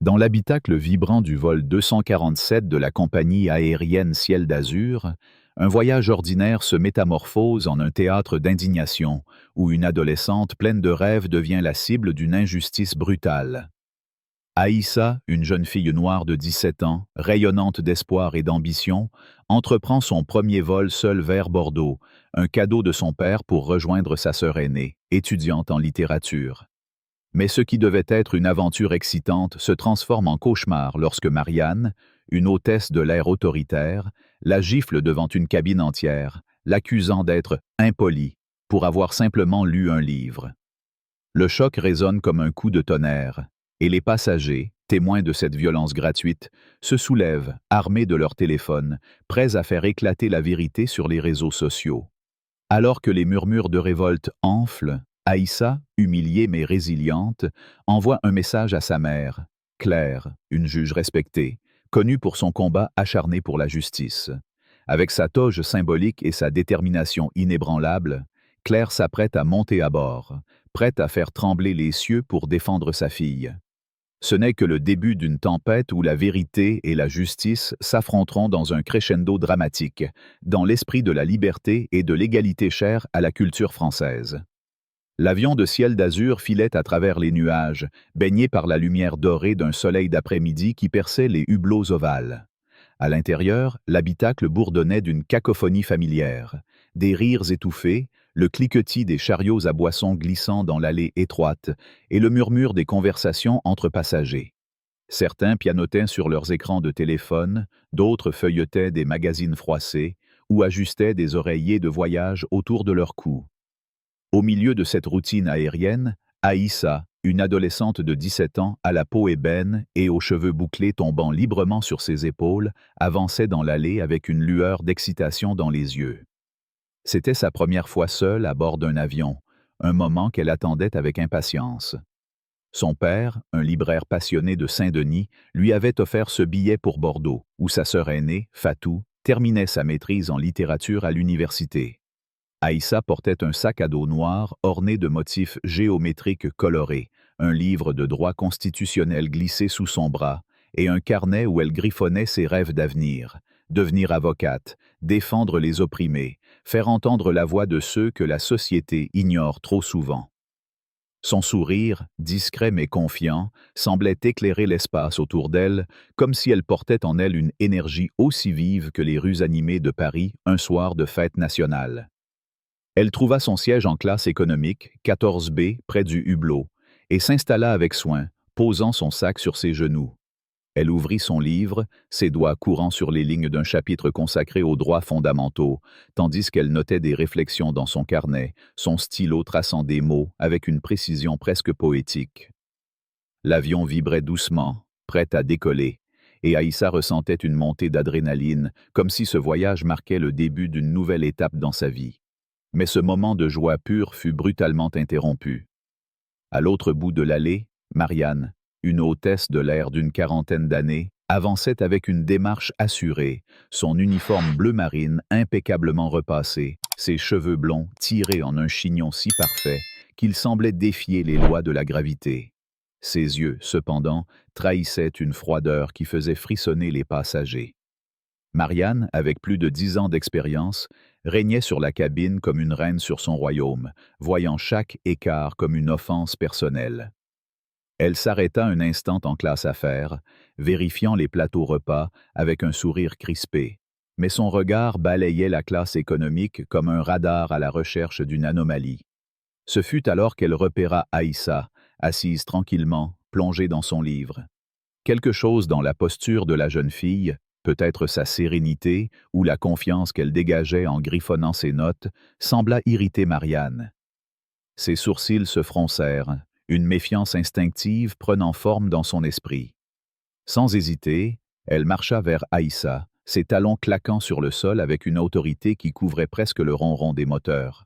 Dans l'habitacle vibrant du vol 247 de la compagnie aérienne Ciel d'Azur, un voyage ordinaire se métamorphose en un théâtre d'indignation, où une adolescente pleine de rêves devient la cible d'une injustice brutale. Aïssa, une jeune fille noire de 17 ans, rayonnante d'espoir et d'ambition, entreprend son premier vol seule vers Bordeaux, un cadeau de son père pour rejoindre sa sœur aînée, étudiante en littérature. Mais ce qui devait être une aventure excitante se transforme en cauchemar lorsque Marianne, une hôtesse de l'air autoritaire, la gifle devant une cabine entière, l'accusant d'être impolie pour avoir simplement lu un livre. Le choc résonne comme un coup de tonnerre, et les passagers, témoins de cette violence gratuite, se soulèvent, armés de leur téléphone, prêts à faire éclater la vérité sur les réseaux sociaux. Alors que les murmures de révolte enflent, Aïssa, humiliée mais résiliente, envoie un message à sa mère, Claire, une juge respectée, connue pour son combat acharné pour la justice. Avec sa toge symbolique et sa détermination inébranlable, Claire s'apprête à monter à bord, prête à faire trembler les cieux pour défendre sa fille. Ce n'est que le début d'une tempête où la vérité et la justice s'affronteront dans un crescendo dramatique, dans l'esprit de la liberté et de l'égalité chère à la culture française. L'avion de Ciel d'Azur filait à travers les nuages, baigné par la lumière dorée d'un soleil d'après-midi qui perçait les hublots ovales. À l'intérieur, l'habitacle bourdonnait d'une cacophonie familière, des rires étouffés, le cliquetis des chariots à boissons glissant dans l'allée étroite et le murmure des conversations entre passagers. Certains pianotaient sur leurs écrans de téléphone, d'autres feuilletaient des magazines froissés ou ajustaient des oreillers de voyage autour de leur cou. Au milieu de cette routine aérienne, Aïssa, une adolescente de 17 ans à la peau ébène et aux cheveux bouclés tombant librement sur ses épaules, avançait dans l'allée avec une lueur d'excitation dans les yeux. C'était sa première fois seule à bord d'un avion, un moment qu'elle attendait avec impatience. Son père, un libraire passionné de Saint-Denis, lui avait offert ce billet pour Bordeaux, où sa sœur aînée, Fatou, terminait sa maîtrise en littérature à l'université. Aïssa portait un sac à dos noir orné de motifs géométriques colorés, un livre de droit constitutionnel glissé sous son bras, et un carnet où elle griffonnait ses rêves d'avenir, devenir avocate, défendre les opprimés, faire entendre la voix de ceux que la société ignore trop souvent. Son sourire, discret mais confiant, semblait éclairer l'espace autour d'elle, comme si elle portait en elle une énergie aussi vive que les rues animées de Paris un soir de fête nationale. Elle trouva son siège en classe économique, 14B, près du hublot, et s'installa avec soin, posant son sac sur ses genoux. Elle ouvrit son livre, ses doigts courant sur les lignes d'un chapitre consacré aux droits fondamentaux, tandis qu'elle notait des réflexions dans son carnet, son stylo traçant des mots avec une précision presque poétique. L'avion vibrait doucement, prêt à décoller, et Aïssa ressentait une montée d'adrénaline, comme si ce voyage marquait le début d'une nouvelle étape dans sa vie. Mais ce moment de joie pure fut brutalement interrompu. À l'autre bout de l'allée, Marianne, une hôtesse de l'air d'une quarantaine d'années, avançait avec une démarche assurée, son uniforme bleu marine impeccablement repassé, ses cheveux blonds tirés en un chignon si parfait qu'il semblait défier les lois de la gravité. Ses yeux, cependant, trahissaient une froideur qui faisait frissonner les passagers. Marianne, avec plus de 10 ans d'expérience, régnait sur la cabine comme une reine sur son royaume, voyant chaque écart comme une offense personnelle. Elle s'arrêta un instant en classe affaires, vérifiant les plateaux repas avec un sourire crispé, mais son regard balayait la classe économique comme un radar à la recherche d'une anomalie. Ce fut alors qu'elle repéra Aïssa, assise tranquillement, plongée dans son livre. Quelque chose dans la posture de la jeune fille, peut-être sa sérénité ou la confiance qu'elle dégageait en griffonnant ses notes, sembla irriter Marianne. Ses sourcils se froncèrent, une méfiance instinctive prenant forme dans son esprit. Sans hésiter, elle marcha vers Aïssa, ses talons claquant sur le sol avec une autorité qui couvrait presque le ronron des moteurs.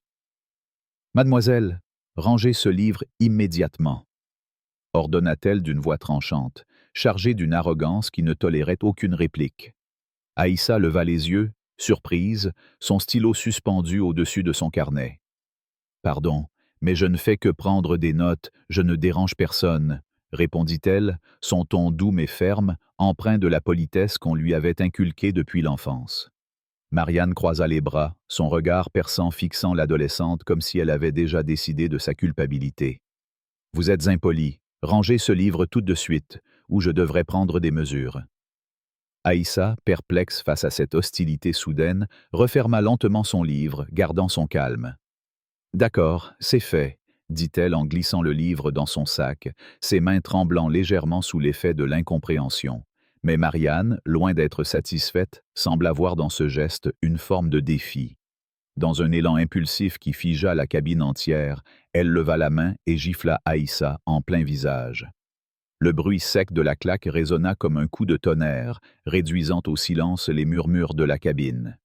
« Mademoiselle, rangez ce livre immédiatement », ordonna-t-elle d'une voix tranchante, chargée d'une arrogance qui ne tolérait aucune réplique. Aïssa leva les yeux, surprise, son stylo suspendu au-dessus de son carnet. « Pardon, mais je ne fais que prendre des notes, je ne dérange personne », répondit-elle, son ton doux mais ferme, empreint de la politesse qu'on lui avait inculquée depuis l'enfance. Marianne croisa les bras, son regard perçant fixant l'adolescente comme si elle avait déjà décidé de sa culpabilité. « Vous êtes impoli. Rangez ce livre tout de suite, ou je devrais prendre des mesures. » Aïssa, perplexe face à cette hostilité soudaine, referma lentement son livre, gardant son calme. « D'accord, c'est fait, » dit-elle en glissant le livre dans son sac, ses mains tremblant légèrement sous l'effet de l'incompréhension. Mais Marianne, loin d'être satisfaite, sembla voir dans ce geste une forme de défi. Dans un élan impulsif qui figea la cabine entière, elle leva la main et gifla Aïssa en plein visage. Le bruit sec de la claque résonna comme un coup de tonnerre, réduisant au silence les murmures de la cabine.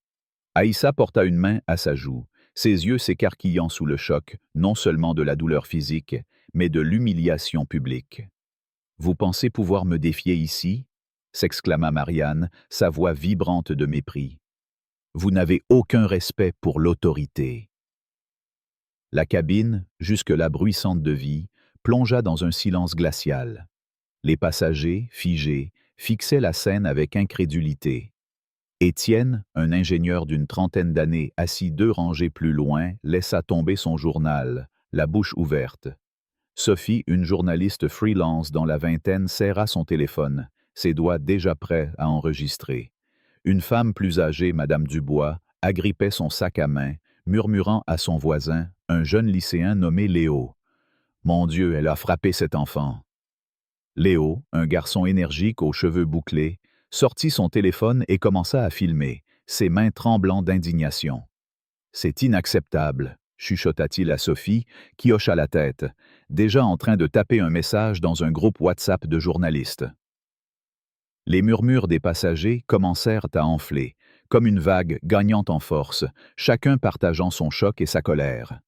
Aïssa porta une main à sa joue, ses yeux s'écarquillant sous le choc, non seulement de la douleur physique, mais de l'humiliation publique. « Vous pensez pouvoir me défier ici ?» s'exclama Marianne, sa voix vibrante de mépris. « Vous n'avez aucun respect pour l'autorité. » La cabine, jusque-là bruissante de vie, plongea dans un silence glacial. Les passagers, figés, fixaient la scène avec incrédulité. Étienne, un ingénieur d'une trentaine d'années assis 2 rangées plus loin, laissa tomber son journal, la bouche ouverte. Sophie, une journaliste freelance dans la vingtaine, serra son téléphone, ses doigts déjà prêts à enregistrer. Une femme plus âgée, Madame Dubois, agrippait son sac à main, murmurant à son voisin, un jeune lycéen nommé Léo. « Mon Dieu, elle a frappé cet enfant. » Léo, un garçon énergique aux cheveux bouclés, sortit son téléphone et commença à filmer, ses mains tremblant d'indignation. « C'est inacceptable », chuchota-t-il à Sophie, qui hocha la tête, déjà en train de taper un message dans un groupe WhatsApp de journalistes. Les murmures des passagers commencèrent à enfler, comme une vague gagnant en force, chacun partageant son choc et sa colère.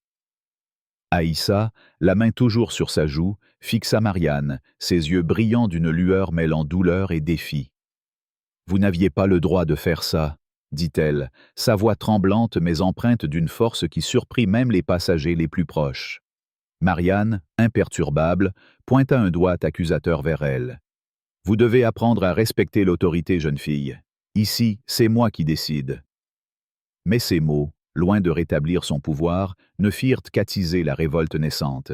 Aïssa, la main toujours sur sa joue, fixa Marianne, ses yeux brillants d'une lueur mêlant douleur et défi. « Vous n'aviez pas le droit de faire ça, » dit-elle, sa voix tremblante mais empreinte d'une force qui surprit même les passagers les plus proches. Marianne, imperturbable, pointa un doigt accusateur vers elle. « Vous devez apprendre à respecter l'autorité, jeune fille. Ici, c'est moi qui décide. » Mais ces mots, loin de rétablir son pouvoir, ne firent qu'attiser la révolte naissante.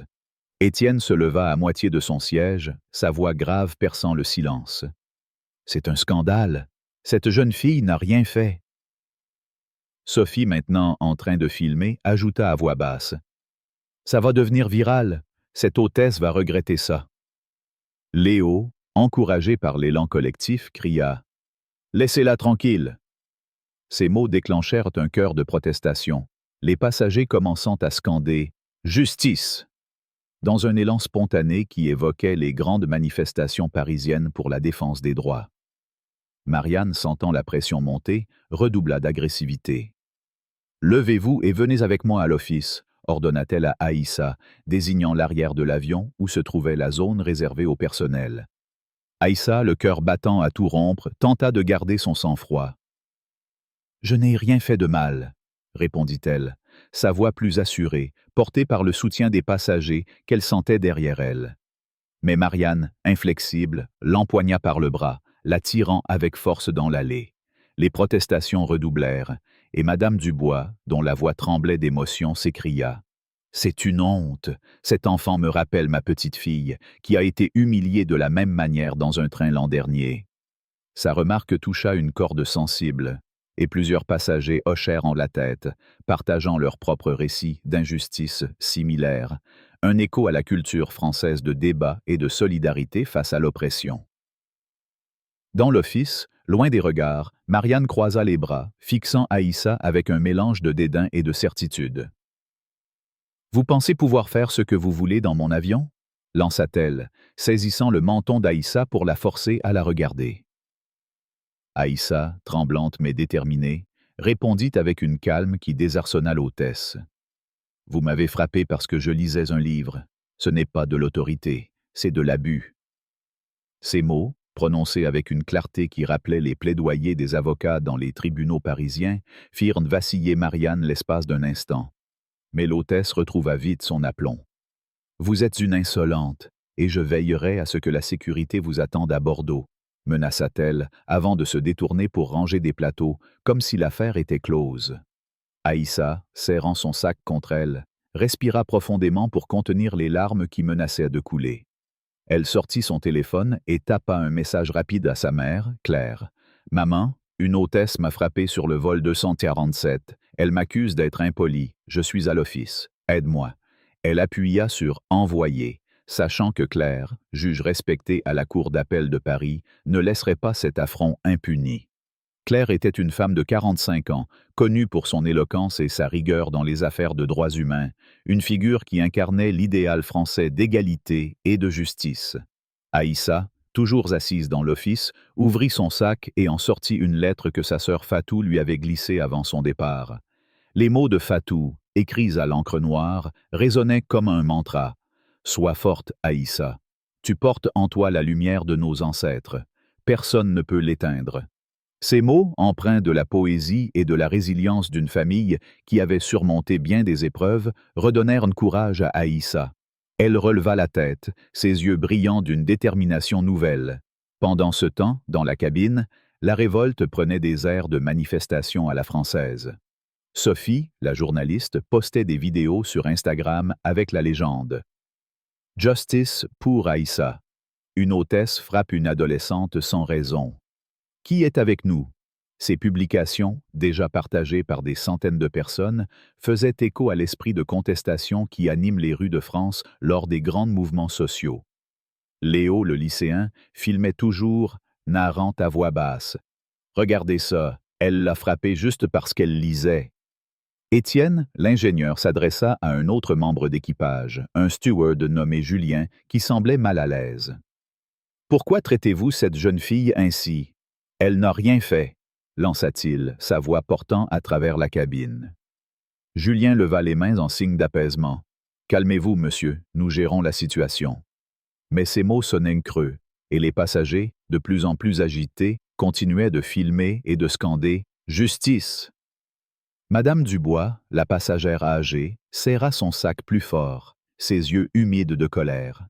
Étienne se leva à moitié de son siège, sa voix grave perçant le silence. « C'est un scandale. Cette jeune fille n'a rien fait. » Sophie, maintenant en train de filmer, ajouta à voix basse. « Ça va devenir viral. Cette hôtesse va regretter ça. » Léo, encouragé par l'élan collectif, cria « Laissez-la tranquille !» Ces mots déclenchèrent un chœur de protestation, les passagers commençant à scander « Justice !» dans un élan spontané qui évoquait les grandes manifestations parisiennes pour la défense des droits. Marianne, sentant la pression monter, redoubla d'agressivité. « Levez-vous et venez avec moi à l'office », ordonna-t-elle à Aïssa, désignant l'arrière de l'avion où se trouvait la zone réservée au personnel. Aïssa, le cœur battant à tout rompre, tenta de garder son sang-froid. « Je n'ai rien fait de mal, » répondit-elle, sa voix plus assurée, portée par le soutien des passagers qu'elle sentait derrière elle. Mais Marianne, inflexible, l'empoigna par le bras, la tirant avec force dans l'allée. Les protestations redoublèrent, et Madame Dubois, dont la voix tremblait d'émotion, s'écria « C'est une honte! Cet enfant me rappelle ma petite fille, qui a été humiliée de la même manière dans un train l'an dernier. » Sa remarque toucha une corde sensible, et plusieurs passagers hochèrent en la tête, partageant leur propre récit d'injustice similaire, un écho à la culture française de débat et de solidarité face à l'oppression. Dans l'office, loin des regards, Marianne croisa les bras, fixant Aïssa avec un mélange de dédain et de certitude. « Vous pensez pouvoir faire ce que vous voulez dans mon avion ?» lança-t-elle, saisissant le menton d'Aïssa pour la forcer à la regarder. Aïssa, tremblante mais déterminée, répondit avec une calme qui désarçonna l'hôtesse. « Vous m'avez frappé parce que je lisais un livre. Ce n'est pas de l'autorité, c'est de l'abus. » Ces mots, prononcés avec une clarté qui rappelait les plaidoyers des avocats dans les tribunaux parisiens, firent vaciller Marianne l'espace d'un instant. Mais l'hôtesse retrouva vite son aplomb. « Vous êtes une insolente, et je veillerai à ce que la sécurité vous attende à Bordeaux, menaça-t-elle, avant de se détourner pour ranger des plateaux, comme si l'affaire était close. Aïssa, serrant son sac contre elle, respira profondément pour contenir les larmes qui menaçaient de couler. Elle sortit son téléphone et tapa un message rapide à sa mère, Claire. « Maman, une hôtesse m'a frappé sur le vol 247. Elle m'accuse d'être impolie. Je suis à l'office. Aide-moi. » Elle appuya sur « Envoyer », sachant que Claire, juge respectée à la Cour d'appel de Paris, ne laisserait pas cet affront impuni. Claire était une femme de 45 ans, connue pour son éloquence et sa rigueur dans les affaires de droits humains, une figure qui incarnait l'idéal français d'égalité et de justice. Aïssa, toujours assise dans l'office, ouvrit son sac et en sortit une lettre que sa sœur Fatou lui avait glissée avant son départ. Les mots de Fatou, écrits à l'encre noire, résonnaient comme un mantra. « Sois forte, Aïssa. Tu portes en toi la lumière de nos ancêtres. Personne ne peut l'éteindre. » Ces mots, empreints de la poésie et de la résilience d'une famille qui avait surmonté bien des épreuves, redonnèrent courage à Aïssa. Elle releva la tête, ses yeux brillants d'une détermination nouvelle. Pendant ce temps, dans la cabine, la révolte prenait des airs de manifestation à la française. Sophie, la journaliste, postait des vidéos sur Instagram avec la légende. « Justice pour Aïssa. Une hôtesse frappe une adolescente sans raison. Qui est avec nous ?» Ces publications, déjà partagées par des centaines de personnes, faisaient écho à l'esprit de contestation qui anime les rues de France lors des grands mouvements sociaux. Léo, le lycéen, filmait toujours, narrant à voix basse. « Regardez ça, elle l'a frappé juste parce qu'elle lisait. » Étienne, l'ingénieur, s'adressa à un autre membre d'équipage, un steward nommé Julien, qui semblait mal à l'aise. « Pourquoi traitez-vous cette jeune fille ainsi ? Elle n'a rien fait, » lança-t-il, sa voix portant à travers la cabine. Julien leva les mains en signe d'apaisement. « Calmez-vous, monsieur, nous gérons la situation. » Mais ces mots sonnaient creux, et les passagers, de plus en plus agités, continuaient de filmer et de scander « Justice !» Madame Dubois, la passagère âgée, serra son sac plus fort, ses yeux humides de colère.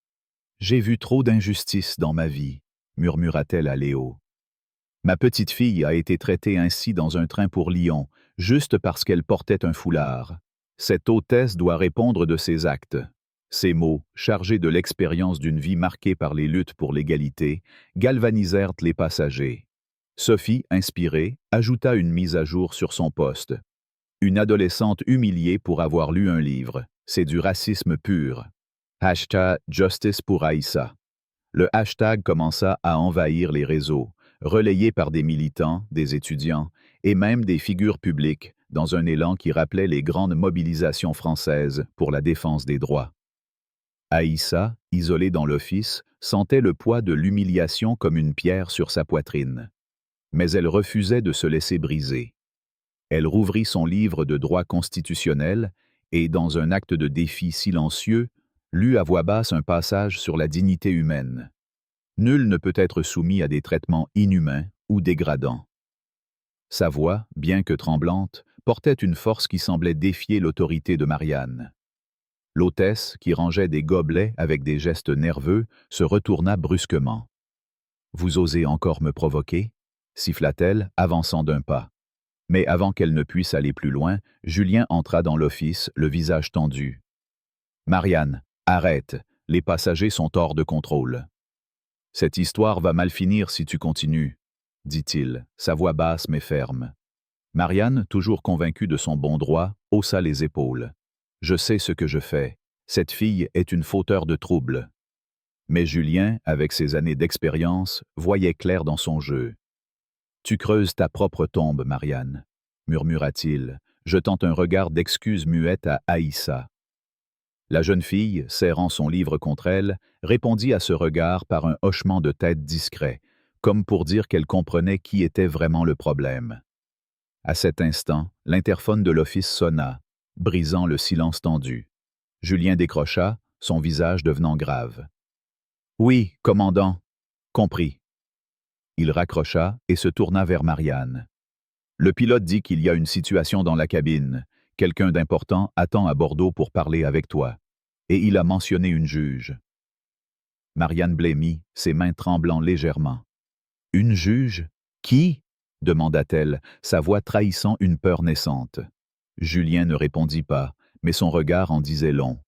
« J'ai vu trop d'injustice dans ma vie, » murmura-t-elle à Léo. « Ma petite fille a été traitée ainsi dans un train pour Lyon, juste parce qu'elle portait un foulard. Cette hôtesse doit répondre de ses actes. » Ces mots, chargés de l'expérience d'une vie marquée par les luttes pour l'égalité, galvanisèrent les passagers. Sophie, inspirée, ajouta une mise à jour sur son post. « Une adolescente humiliée pour avoir lu un livre. C'est du racisme pur. Hashtag Justice pour Aïssa. » Le hashtag commença à envahir les réseaux, relayé par des militants, des étudiants et même des figures publiques, dans un élan qui rappelait les grandes mobilisations françaises pour la défense des droits. Aïssa, isolée dans l'office, sentait le poids de l'humiliation comme une pierre sur sa poitrine. Mais elle refusait de se laisser briser. Elle rouvrit son livre de droit constitutionnel et, dans un acte de défi silencieux, lut à voix basse un passage sur la dignité humaine. Nul ne peut être soumis à des traitements inhumains ou dégradants. Sa voix, bien que tremblante, portait une force qui semblait défier l'autorité de Marianne. L'hôtesse, qui rangeait des gobelets avec des gestes nerveux, se retourna brusquement. « Vous osez encore me provoquer ?» siffla-t-elle, avançant d'un pas. Mais avant qu'elle ne puisse aller plus loin, Julien entra dans l'office, le visage tendu. « Marianne, arrête, les passagers sont hors de contrôle. »« Cette histoire va mal finir si tu continues, » dit-il, sa voix basse mais ferme. Marianne, toujours convaincue de son bon droit, haussa les épaules. « Je sais ce que je fais. Cette fille est une fauteur de troubles. » Mais Julien, avec ses années d'expérience, voyait clair dans son jeu. « Tu creuses ta propre tombe, Marianne, » murmura-t-il, jetant un regard d'excuse muette à Aïssa. La jeune fille, serrant son livre contre elle, répondit à ce regard par un hochement de tête discret, comme pour dire qu'elle comprenait qui était vraiment le problème. À cet instant, l'interphone de l'office sonna, brisant le silence tendu. Julien décrocha, son visage devenant grave. « Oui, commandant. Compris. » Il raccrocha et se tourna vers Marianne. « Le pilote dit qu'il y a une situation dans la cabine. Quelqu'un d'important attend à Bordeaux pour parler avec toi. Et il a mentionné une juge. » Marianne blêmit, ses mains tremblant légèrement. Une juge? Qui? Demanda-t-elle, sa voix trahissant une peur naissante. Julien ne répondit pas, mais son regard en disait long.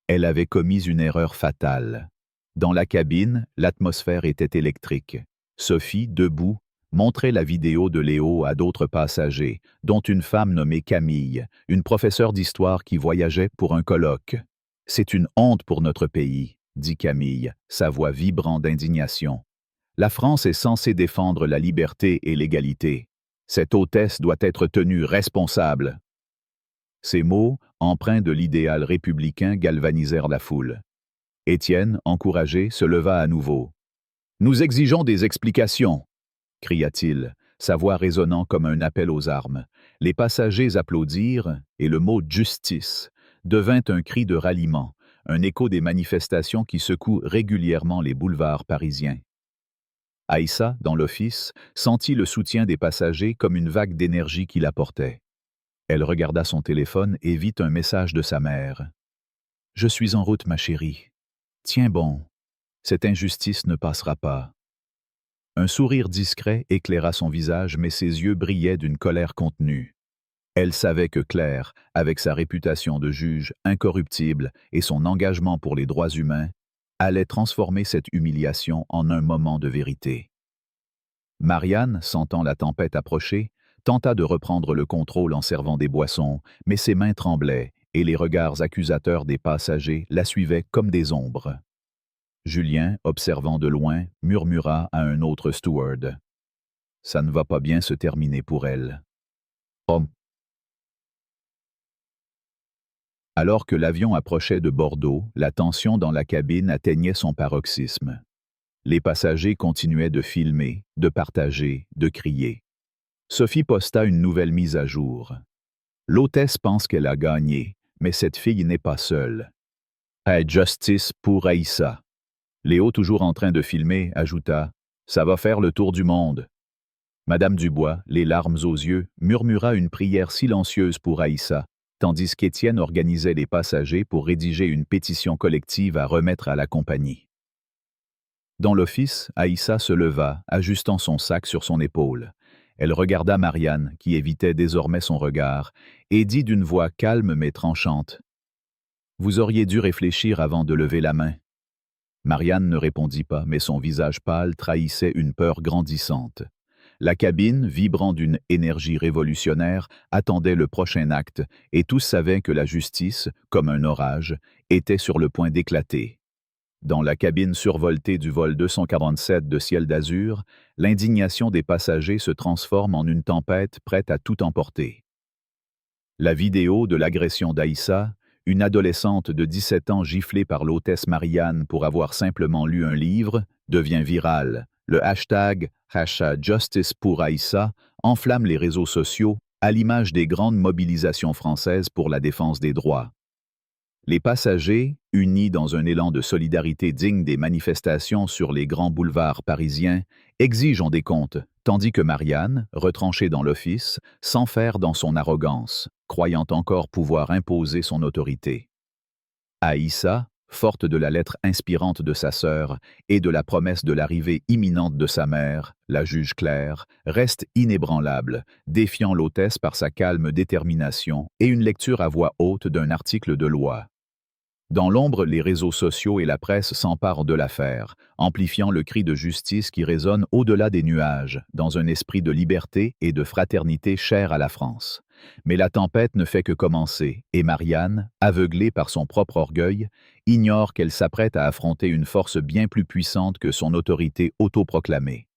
Elle avait commis une erreur fatale. Dans la cabine, l'atmosphère était électrique. Sophie, debout, montrait la vidéo de Léo à d'autres passagers, dont une femme nommée Camille, une professeure d'histoire qui voyageait pour un colloque. « C'est une honte pour notre pays », dit Camille, sa voix vibrant d'indignation. « La France est censée défendre la liberté et l'égalité. Cette hôtesse doit être tenue responsable. » Ces mots, empreints de l'idéal républicain, galvanisèrent la foule. Étienne, encouragé, se leva à nouveau. « Nous exigeons des explications !» cria-t-il, sa voix résonnant comme un appel aux armes. Les passagers applaudirent, et le mot « justice » devint un cri de ralliement, un écho des manifestations qui secouent régulièrement les boulevards parisiens. Aïssa, dans l'office, sentit le soutien des passagers comme une vague d'énergie qui l'apportait. Elle regarda son téléphone et vit un message de sa mère. « Je suis en route, ma chérie. Tiens bon, cette injustice ne passera pas. » Un sourire discret éclaira son visage, mais ses yeux brillaient d'une colère contenue. Elle savait que Claire, avec sa réputation de juge incorruptible et son engagement pour les droits humains, allait transformer cette humiliation en un moment de vérité. Marianne, sentant la tempête approcher, tenta de reprendre le contrôle en servant des boissons, mais ses mains tremblaient et les regards accusateurs des passagers la suivaient comme des ombres. Julien, observant de loin, murmura à un autre steward. « Ça ne va pas bien se terminer pour elle. » Oh. Alors que l'avion approchait de Bordeaux, la tension dans la cabine atteignait son paroxysme. Les passagers continuaient de filmer, de partager, de crier. Sophie posta une nouvelle mise à jour. « L'hôtesse pense qu'elle a gagné, mais cette fille n'est pas seule. Hey, justice pour Aïssa. » Léo, toujours en train de filmer, ajouta « Ça va faire le tour du monde. » Madame Dubois, les larmes aux yeux, murmura une prière silencieuse pour Aïssa, tandis qu'Étienne organisait les passagers pour rédiger une pétition collective à remettre à la compagnie. Dans l'office, Aïssa se leva, ajustant son sac sur son épaule. Elle regarda Marianne, qui évitait désormais son regard, et dit d'une voix calme mais tranchante « Vous auriez dû réfléchir avant de lever la main. » Marianne ne répondit pas, mais son visage pâle trahissait une peur grandissante. La cabine, vibrant d'une énergie révolutionnaire, attendait le prochain acte, et tous savaient que la justice, comme un orage, était sur le point d'éclater. Dans la cabine survoltée du vol 247 de Ciel d'Azur, l'indignation des passagers se transforme en une tempête prête à tout emporter. La vidéo de l'agression d'Aïssa, une adolescente de 17 ans giflée par l'hôtesse Marianne pour avoir simplement lu un livre, devient virale. Le hashtag #Justice pour Aïssa enflamme les réseaux sociaux à l'image des grandes mobilisations françaises pour la défense des droits. Les passagers, unis dans un élan de solidarité digne des manifestations sur les grands boulevards parisiens, exigent des comptes, tandis que Marianne, retranchée dans l'office, s'enferre dans son arrogance, croyant encore pouvoir imposer son autorité. Aïssa, forte de la lettre inspirante de sa sœur et de la promesse de l'arrivée imminente de sa mère, la juge Claire, reste inébranlable, défiant l'hôtesse par sa calme détermination et une lecture à voix haute d'un article de loi. Dans l'ombre, les réseaux sociaux et la presse s'emparent de l'affaire, amplifiant le cri de justice qui résonne au-delà des nuages, dans un esprit de liberté et de fraternité cher à la France. Mais la tempête ne fait que commencer, et Marianne, aveuglée par son propre orgueil, ignore qu'elle s'apprête à affronter une force bien plus puissante que son autorité autoproclamée.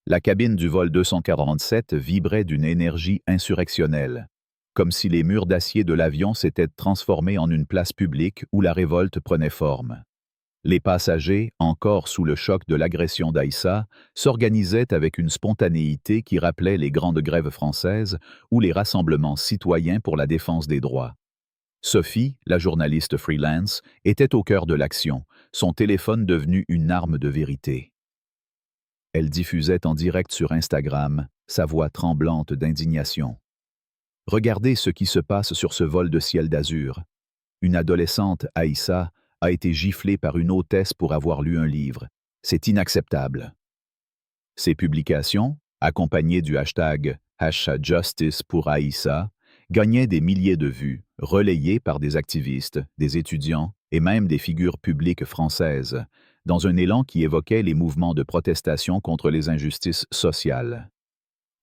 La cabine du vol 247 vibrait d'une énergie insurrectionnelle, comme si les murs d'acier de l'avion s'étaient transformés en une place publique où la révolte prenait forme. Les passagers, encore sous le choc de l'agression d'Aïssa, s'organisaient avec une spontanéité qui rappelait les grandes grèves françaises ou les rassemblements citoyens pour la défense des droits. Sophie, la journaliste freelance, était au cœur de l'action, son téléphone devenu une arme de vérité. Elle diffusait en direct sur Instagram, sa voix tremblante d'indignation. Regardez ce qui se passe sur ce vol de Ciel d'Azur. Une adolescente, Aïssa, a été giflé par une hôtesse pour avoir lu un livre. C'est inacceptable. Ces publications, accompagnées du #Justice pour Aïssa, gagnaient des milliers de vues, relayées par des activistes, des étudiants et même des figures publiques françaises, dans un élan qui évoquait les mouvements de protestation contre les injustices sociales.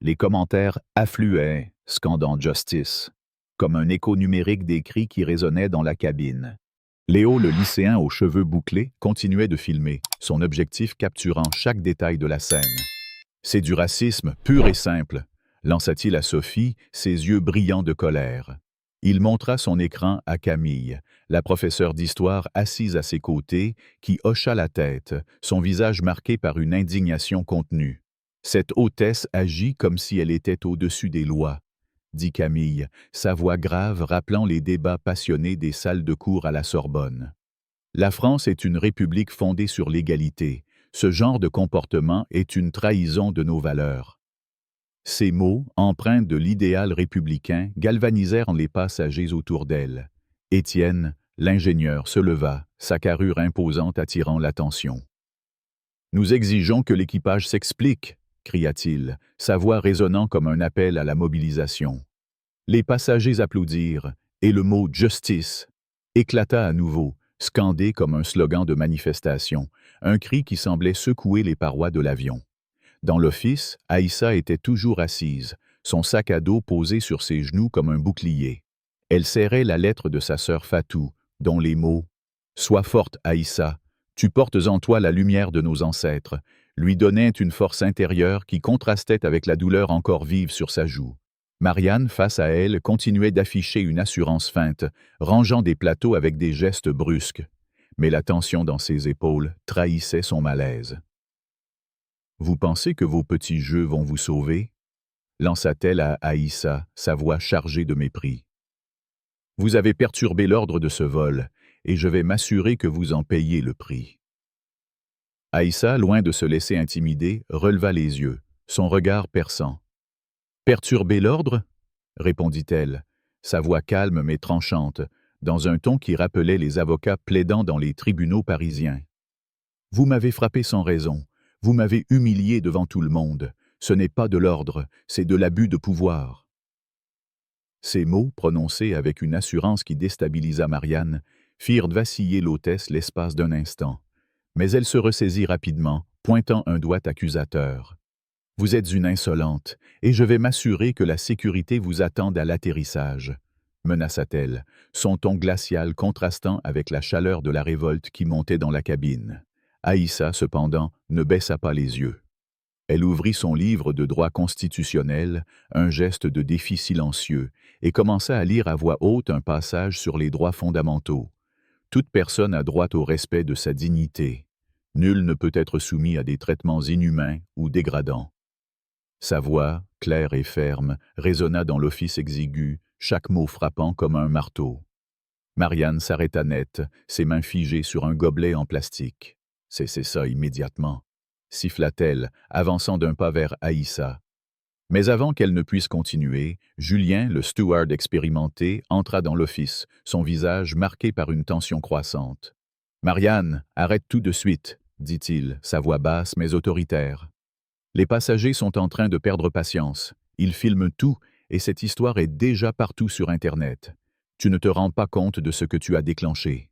Les commentaires affluaient, scandant Justice, comme un écho numérique des cris qui résonnaient dans la cabine. Léo, le lycéen aux cheveux bouclés, continuait de filmer, son objectif capturant chaque détail de la scène. « C'est du racisme pur et simple », lança-t-il à Sophie, ses yeux brillants de colère. Il montra son écran à Camille, la professeure d'histoire assise à ses côtés, qui hocha la tête, son visage marqué par une indignation contenue. « Cette hôtesse agit comme si elle était au-dessus des lois », dit Camille, sa voix grave rappelant les débats passionnés des salles de cours à la Sorbonne. La France est une république fondée sur l'égalité. Ce genre de comportement est une trahison de nos valeurs. Ces mots, empreints de l'idéal républicain, galvanisèrent les passagers autour d'elle. Étienne, l'ingénieur, se leva, sa carrure imposante attirant l'attention. « Nous exigeons que l'équipage s'explique », cria-t-il, sa voix résonnant comme un appel à la mobilisation. Les passagers applaudirent, et le mot « justice » éclata à nouveau, scandé comme un slogan de manifestation, un cri qui semblait secouer les parois de l'avion. Dans l'office, Aïssa était toujours assise, son sac à dos posé sur ses genoux comme un bouclier. Elle serrait la lettre de sa sœur Fatou, dont les mots « Sois forte, Aïssa, tu portes en toi la lumière de nos ancêtres » lui donnaient une force intérieure qui contrastait avec la douleur encore vive sur sa joue. Marianne, face à elle, continuait d'afficher une assurance feinte, rangeant des plateaux avec des gestes brusques. Mais la tension dans ses épaules trahissait son malaise. « Vous pensez que vos petits jeux vont vous sauver ?» lança-t-elle à Aïssa, sa voix chargée de mépris. « Vous avez perturbé l'ordre de ce vol, et je vais m'assurer que vous en payez le prix. » Aïssa, loin de se laisser intimider, releva les yeux, son regard perçant. « Perturber l'ordre ?» répondit-elle, sa voix calme mais tranchante, dans un ton qui rappelait les avocats plaidant dans les tribunaux parisiens. « Vous m'avez frappé sans raison, vous m'avez humilié devant tout le monde. Ce n'est pas de l'ordre, c'est de l'abus de pouvoir. » Ces mots, prononcés avec une assurance qui déstabilisa Marianne, firent vaciller l'hôtesse l'espace d'un instant. Mais elle se ressaisit rapidement, pointant un doigt accusateur. « Vous êtes une insolente, et je vais m'assurer que la sécurité vous attende à l'atterrissage, » menaça-t-elle, son ton glacial contrastant avec la chaleur de la révolte qui montait dans la cabine. Aïssa, cependant, ne baissa pas les yeux. Elle ouvrit son livre de droit constitutionnel, un geste de défi silencieux, et commença à lire à voix haute un passage sur les droits fondamentaux. Toute personne a droit au respect de sa dignité. Nul ne peut être soumis à des traitements inhumains ou dégradants. Sa voix, claire et ferme, résonna dans l'office exigu, chaque mot frappant comme un marteau. Marianne s'arrêta net, ses mains figées sur un gobelet en plastique. « Cessez ça immédiatement », siffla-t-elle, avançant d'un pas vers Aïssa. Mais avant qu'elle ne puisse continuer, Julien, le steward expérimenté, entra dans l'office, son visage marqué par une tension croissante. « Marianne, arrête tout de suite », dit-il, sa voix basse mais autoritaire. « Les passagers sont en train de perdre patience. Ils filment tout et cette histoire est déjà partout sur Internet. Tu ne te rends pas compte de ce que tu as déclenché. »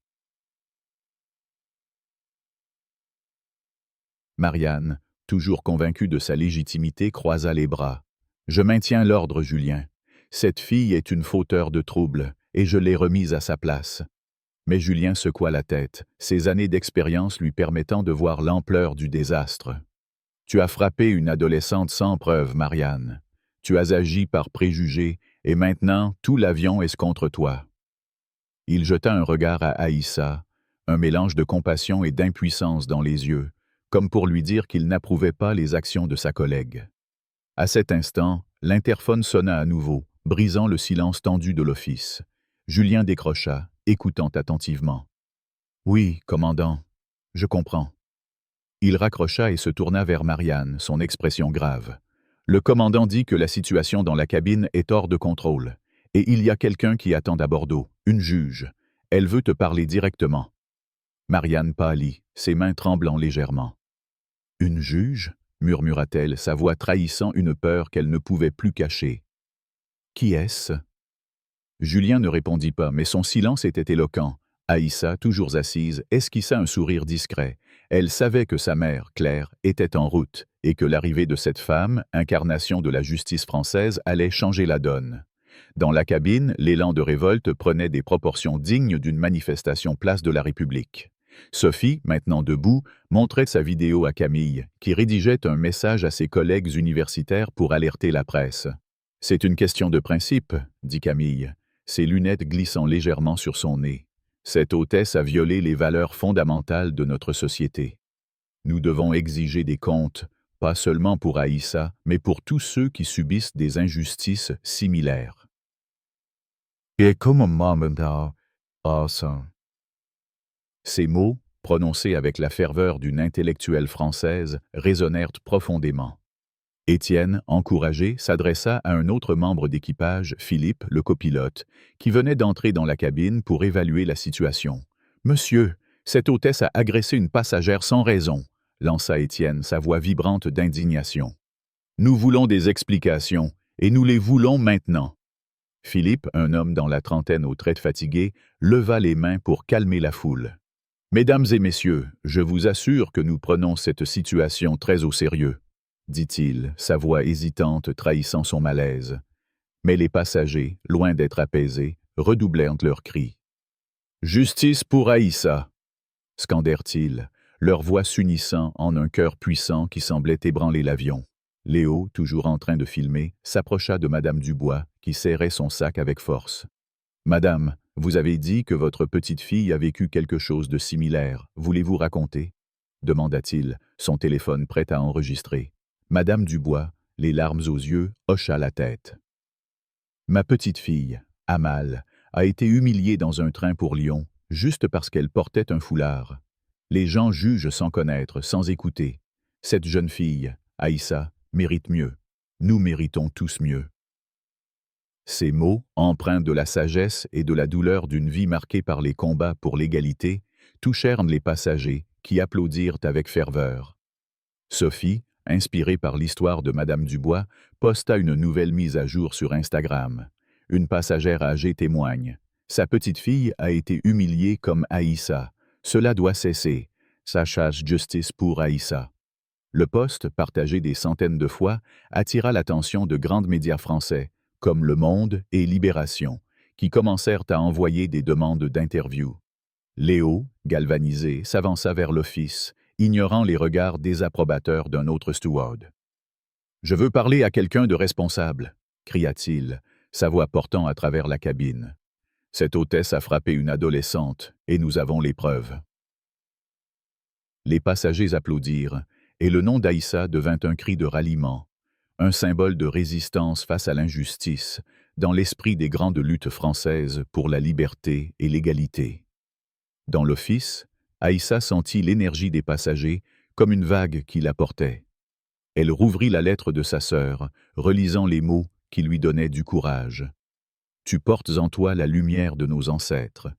Marianne, toujours convaincue de sa légitimité, croisa les bras. « Je maintiens l'ordre, Julien. Cette fille est une fauteur de troubles, et je l'ai remise à sa place. » Mais Julien secoua la tête, ses années d'expérience lui permettant de voir l'ampleur du désastre. « Tu as frappé une adolescente sans preuve, Marianne. Tu as agi par préjugés, et maintenant tout l'avion est contre toi. » Il jeta un regard à Aïssa, un mélange de compassion et d'impuissance dans les yeux, comme pour lui dire qu'il n'approuvait pas les actions de sa collègue. À cet instant, l'interphone sonna à nouveau, brisant le silence tendu de l'office. Julien décrocha, écoutant attentivement. « Oui, commandant, je comprends. » Il raccrocha et se tourna vers Marianne, son expression grave. « Le commandant dit que la situation dans la cabine est hors de contrôle, et il y a quelqu'un qui attend à Bordeaux, une juge. Elle veut te parler directement. » Marianne pâlit, ses mains tremblant légèrement. « Une juge ?» murmura-t-elle, sa voix trahissant une peur qu'elle ne pouvait plus cacher. « Qui est-ce » Julien ne répondit pas, mais son silence était éloquent. Aïssa, toujours assise, esquissa un sourire discret. Elle savait que sa mère, Claire, était en route, et que l'arrivée de cette femme, incarnation de la justice française, allait changer la donne. Dans la cabine, l'élan de révolte prenait des proportions dignes d'une manifestation place de la République. Sophie, maintenant debout, montrait sa vidéo à Camille, qui rédigeait un message à ses collègues universitaires pour alerter la presse. « C'est une question de principe », dit Camille, ses lunettes glissant légèrement sur son nez. Cette hôtesse a violé les valeurs fondamentales de notre société. Nous devons exiger des comptes, pas seulement pour Aïssa, mais pour tous ceux qui subissent des injustices similaires. Et comme maman Ces mots, prononcés avec la ferveur d'une intellectuelle française, résonnèrent profondément. Étienne, encouragé, s'adressa à un autre membre d'équipage, Philippe, le copilote, qui venait d'entrer dans la cabine pour évaluer la situation. « Monsieur, cette hôtesse a agressé une passagère sans raison », lança Étienne, sa voix vibrante d'indignation. « Nous voulons des explications, et nous les voulons maintenant. » Philippe, un homme dans la trentaine aux traits fatigués, leva les mains pour calmer la foule. « Mesdames et messieurs, je vous assure que nous prenons cette situation très au sérieux, » dit-il, sa voix hésitante trahissant son malaise. Mais les passagers, loin d'être apaisés, redoublèrent leurs cris. « Justice pour Aïssa !» scandèrent-ils, leur voix s'unissant en un chœur puissant qui semblait ébranler l'avion. Léo, toujours en train de filmer, s'approcha de Madame Dubois, qui serrait son sac avec force. « Madame, vous avez dit que votre petite fille a vécu quelque chose de similaire. Voulez-vous raconter ?» demanda-t-il, son téléphone prêt à enregistrer. Madame Dubois, les larmes aux yeux, hocha la tête. « Ma petite fille, Amal, a été humiliée dans un train pour Lyon, juste parce qu'elle portait un foulard. Les gens jugent sans connaître, sans écouter. Cette jeune fille, Aïssa, mérite mieux. Nous méritons tous mieux. » Ces mots, empreints de la sagesse et de la douleur d'une vie marquée par les combats pour l'égalité, touchèrent les passagers, qui applaudirent avec ferveur. Sophie, inspirée par l'histoire de Madame Dubois, posta une nouvelle mise à jour sur Instagram. Une passagère âgée témoigne. « Sa petite fille a été humiliée comme Aïssa. Cela doit cesser. Sachage justice pour Aïssa. » Le post, partagé des centaines de fois, attira l'attention de grands médias français, comme Le Monde et Libération, qui commencèrent à envoyer des demandes d'interview. Léo, galvanisé, s'avança vers l'office, ignorant les regards désapprobateurs d'un autre steward. « Je veux parler à quelqu'un de responsable », cria-t-il, sa voix portant à travers la cabine. « Cette hôtesse a frappé une adolescente, et nous avons les preuves. » Les passagers applaudirent, et le nom d'Aïssa devint un cri de ralliement, un symbole de résistance face à l'injustice, dans l'esprit des grandes luttes françaises pour la liberté et l'égalité. Dans l'office, Aïssa sentit l'énergie des passagers comme une vague qui la portait. Elle rouvrit la lettre de sa sœur, relisant les mots qui lui donnaient du courage. « Tu portes en toi la lumière de nos ancêtres. »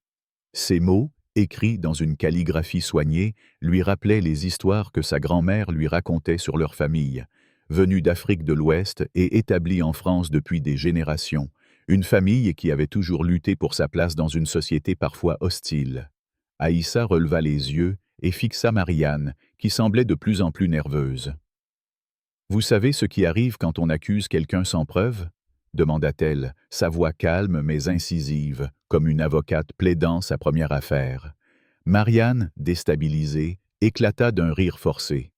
Ces mots, écrits dans une calligraphie soignée, lui rappelaient les histoires que sa grand-mère lui racontait sur leur famille, venue d'Afrique de l'Ouest et établie en France depuis des générations, une famille qui avait toujours lutté pour sa place dans une société parfois hostile. Aïssa releva les yeux et fixa Marianne, qui semblait de plus en plus nerveuse. « Vous savez ce qui arrive quand on accuse quelqu'un sans preuve ?» demanda-t-elle, sa voix calme mais incisive, comme une avocate plaidant sa première affaire. Marianne, déstabilisée, éclata d'un rire forcé.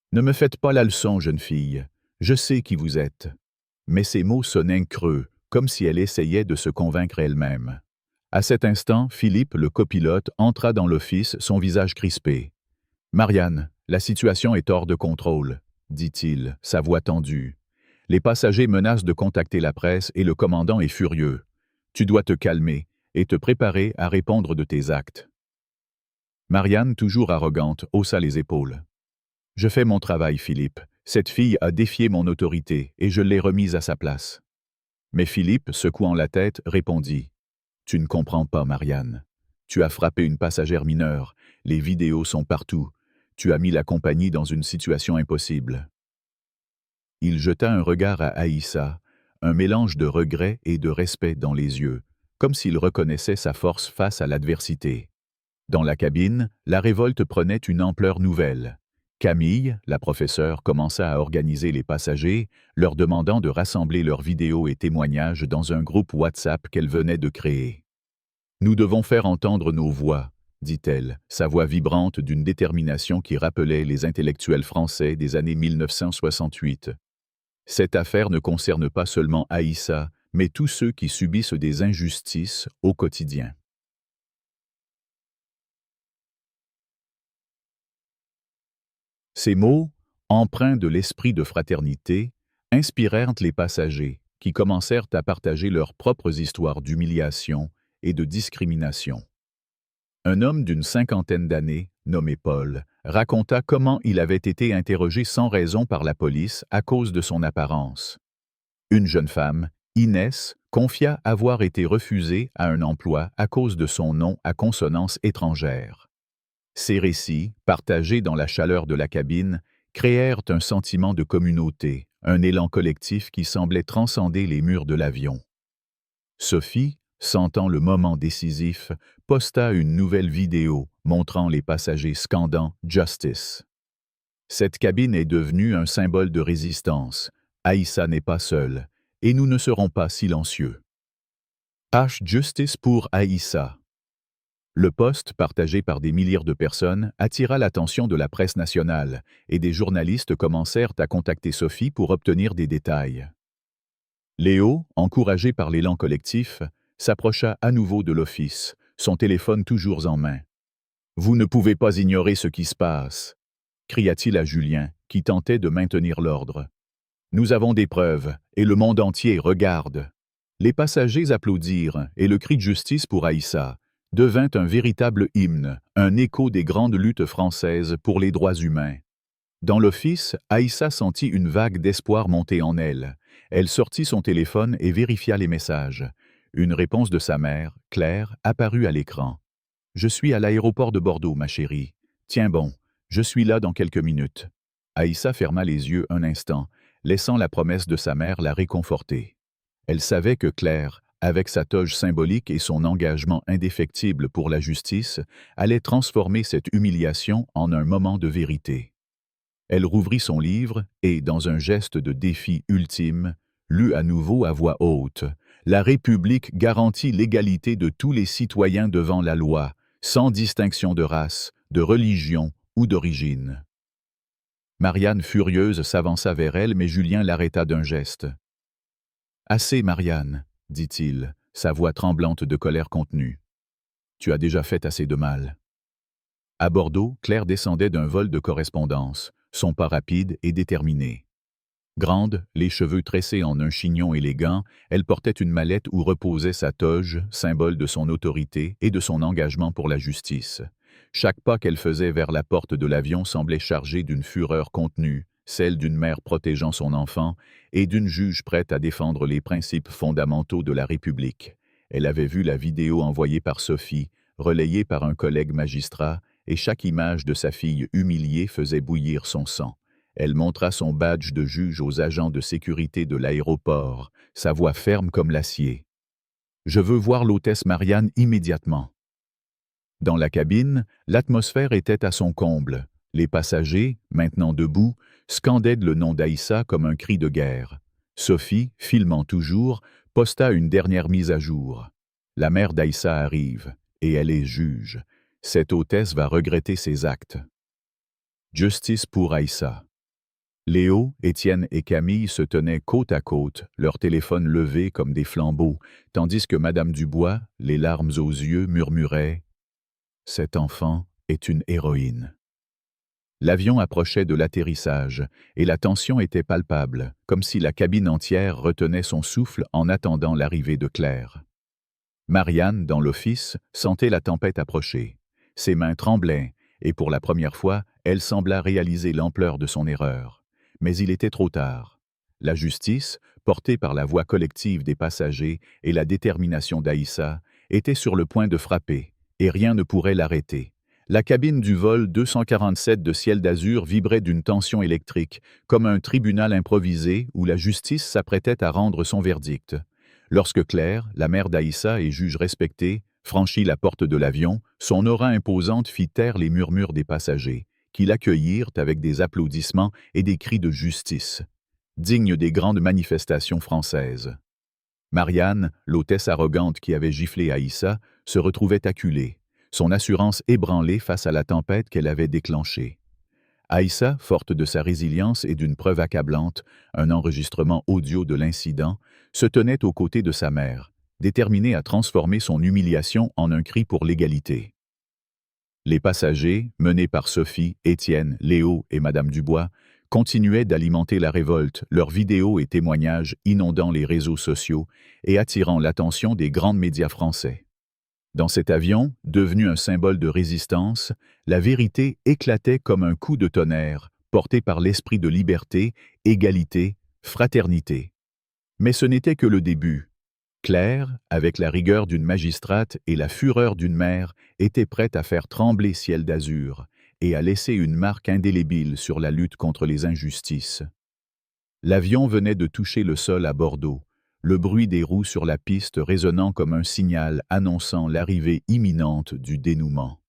« Ne me faites pas la leçon, jeune fille. Je sais qui vous êtes. » Mais ces mots sonnaient creux, comme si elle essayait de se convaincre elle-même. À cet instant, Philippe, le copilote, entra dans l'office, son visage crispé. « Marianne, la situation est hors de contrôle, » dit-il, sa voix tendue. « Les passagers menacent de contacter la presse et le commandant est furieux. Tu dois te calmer et te préparer à répondre de tes actes. » Marianne, toujours arrogante, haussa les épaules. « Je fais mon travail, Philippe. Cette fille a défié mon autorité et je l'ai remise à sa place. » Mais Philippe, secouant la tête, répondit. « Tu ne comprends pas, Marianne. Tu as frappé une passagère mineure. Les vidéos sont partout. Tu as mis la compagnie dans une situation impossible. Il jeta un regard à Aïssa, un mélange de regret et de respect dans les yeux, comme s'il reconnaissait sa force face à l'adversité. Dans la cabine, la révolte prenait une ampleur nouvelle. Camille, la professeure, commença à organiser les passagers, leur demandant de rassembler leurs vidéos et témoignages dans un groupe WhatsApp qu'elle venait de créer. « Nous devons faire entendre nos voix », dit-elle, sa voix vibrante d'une détermination qui rappelait les intellectuels français des années 1968. Cette affaire ne concerne pas seulement Aïssa, mais tous ceux qui subissent des injustices au quotidien. Ces mots, empreints de l'esprit de fraternité, inspirèrent les passagers, qui commencèrent à partager leurs propres histoires d'humiliation et de discrimination. Un homme d'une cinquantaine d'années, nommé Paul, raconta comment il avait été interrogé sans raison par la police à cause de son apparence. Une jeune femme, Inès, confia avoir été refusée à un emploi à cause de son nom à consonance étrangère. Ces récits, partagés dans la chaleur de la cabine, créèrent un sentiment de communauté, un élan collectif qui semblait transcender les murs de l'avion. Sophie, sentant le moment décisif, posta une nouvelle vidéo montrant les passagers scandant « Justice ». Cette cabine est devenue un symbole de résistance. Aïssa n'est pas seule, et nous ne serons pas silencieux. Justice pour Aïssa. Le post, partagé par des milliers de personnes, attira l'attention de la presse nationale, et des journalistes commencèrent à contacter Sophie pour obtenir des détails. Léo, encouragé par l'élan collectif, s'approcha à nouveau de l'office, son téléphone toujours en main. « Vous ne pouvez pas ignorer ce qui se passe », cria-t-il à Julien, qui tentait de maintenir l'ordre. « Nous avons des preuves, et le monde entier regarde. » Les passagers applaudirent, et le cri de justice pour Aïssa devint un véritable hymne, un écho des grandes luttes françaises pour les droits humains. Dans l'office, Aïssa sentit une vague d'espoir monter en elle. Elle sortit son téléphone et vérifia les messages. Une réponse de sa mère, Claire, apparut à l'écran. « Je suis à l'aéroport de Bordeaux, ma chérie. Tiens bon, je suis là dans quelques minutes. » Aïssa ferma les yeux un instant, laissant la promesse de sa mère la réconforter. Elle savait que Claire, avec sa toge symbolique et son engagement indéfectible pour la justice, allait transformer cette humiliation en un moment de vérité. Elle rouvrit son livre et, dans un geste de défi ultime, lut à nouveau à voix haute « La République garantit l'égalité de tous les citoyens devant la loi, sans distinction de race, de religion ou d'origine. » Marianne, furieuse, s'avança vers elle, mais Julien l'arrêta d'un geste. « Assez, Marianne, » dit-il, sa voix tremblante de colère contenue. « Tu as déjà fait assez de mal. » À Bordeaux, Claire descendait d'un vol de correspondance, son pas rapide et déterminé. Grande, les cheveux tressés en un chignon élégant, elle portait une mallette où reposait sa toge, symbole de son autorité et de son engagement pour la justice. Chaque pas qu'elle faisait vers la porte de l'avion semblait chargé d'une fureur contenue, celle d'une mère protégeant son enfant et d'une juge prête à défendre les principes fondamentaux de la République. Elle avait vu la vidéo envoyée par Sophie, relayée par un collègue magistrat, et chaque image de sa fille humiliée faisait bouillir son sang. Elle montra son badge de juge aux agents de sécurité de l'aéroport, sa voix ferme comme l'acier. « Je veux voir l'hôtesse Marianne immédiatement. » Dans la cabine, l'atmosphère était à son comble. Les passagers, maintenant debout, scandaient le nom d'Aïssa comme un cri de guerre. Sophie, filmant toujours, posta une dernière mise à jour. « La mère d'Aïssa arrive, et elle est juge. Cette hôtesse va regretter ses actes. » Justice pour Aïssa. Léo, Étienne et Camille se tenaient côte à côte, leurs téléphones levés comme des flambeaux, tandis que Madame Dubois, les larmes aux yeux, murmurait « Cet enfant est une héroïne. » L'avion approchait de l'atterrissage, et la tension était palpable, comme si la cabine entière retenait son souffle en attendant l'arrivée de Claire. Marianne, dans l'office, sentait la tempête approcher. Ses mains tremblaient, et pour la première fois, elle sembla réaliser l'ampleur de son erreur. Mais il était trop tard. La justice, portée par la voix collective des passagers et la détermination d'Aïssa, était sur le point de frapper, et rien ne pourrait l'arrêter. La cabine du vol 247 de Ciel d'Azur vibrait d'une tension électrique, comme un tribunal improvisé où la justice s'apprêtait à rendre son verdict. Lorsque Claire, la mère d'Aïssa et juge respectée, franchit la porte de l'avion, son aura imposante fit taire les murmures des passagers, qui l'accueillirent avec des applaudissements et des cris de justice, dignes des grandes manifestations françaises. Marianne, l'hôtesse arrogante qui avait giflé Aïssa, se retrouvait acculée, son assurance ébranlée face à la tempête qu'elle avait déclenchée. Aïssa, forte de sa résilience et d'une preuve accablante, un enregistrement audio de l'incident, se tenait aux côtés de sa mère, déterminée à transformer son humiliation en un cri pour l'égalité. Les passagers, menés par Sophie, Étienne, Léo et Madame Dubois, continuaient d'alimenter la révolte, leurs vidéos et témoignages inondant les réseaux sociaux et attirant l'attention des grands médias français. Dans cet avion, devenu un symbole de résistance, la vérité éclatait comme un coup de tonnerre, porté par l'esprit de liberté, égalité, fraternité. Mais ce n'était que le début. Claire, avec la rigueur d'une magistrate et la fureur d'une mère, était prête à faire trembler Ciel d'Azur et à laisser une marque indélébile sur la lutte contre les injustices. L'avion venait de toucher le sol à Bordeaux, le bruit des roues sur la piste résonnant comme un signal annonçant l'arrivée imminente du dénouement.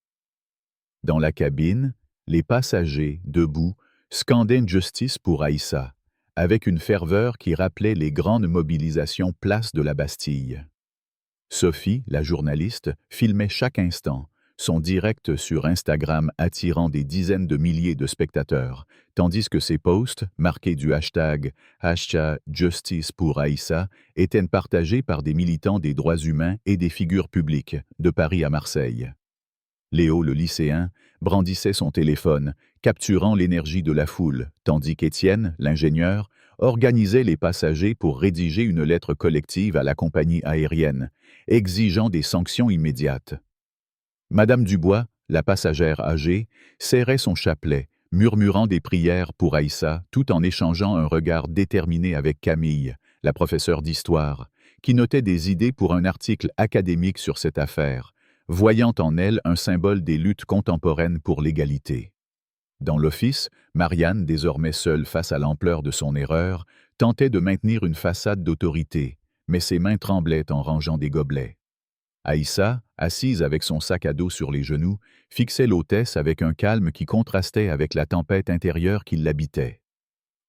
Dans la cabine, les passagers, debout, scandaient justice pour Aïssa, avec une ferveur qui rappelait les grandes mobilisations place de la Bastille. Sophie, la journaliste, filmait chaque instant, son direct sur Instagram attirant des dizaines de milliers de spectateurs, tandis que ses posts, marqués du hashtag #Justice pour Aïssa, étaient partagés par des militants des droits humains et des figures publiques, de Paris à Marseille. Léo, le lycéen, brandissait son téléphone, capturant l'énergie de la foule, tandis qu'Étienne, l'ingénieur, organisait les passagers pour rédiger une lettre collective à la compagnie aérienne, exigeant des sanctions immédiates. Madame Dubois, la passagère âgée, serrait son chapelet, murmurant des prières pour Aïssa, tout en échangeant un regard déterminé avec Camille, la professeure d'histoire, qui notait des idées pour un article académique sur cette affaire, voyant en elle un symbole des luttes contemporaines pour l'égalité. Dans l'office, Marianne, désormais seule face à l'ampleur de son erreur, tentait de maintenir une façade d'autorité, mais ses mains tremblaient en rangeant des gobelets. Aïssa, assise avec son sac à dos sur les genoux, fixait l'hôtesse avec un calme qui contrastait avec la tempête intérieure qui l'habitait.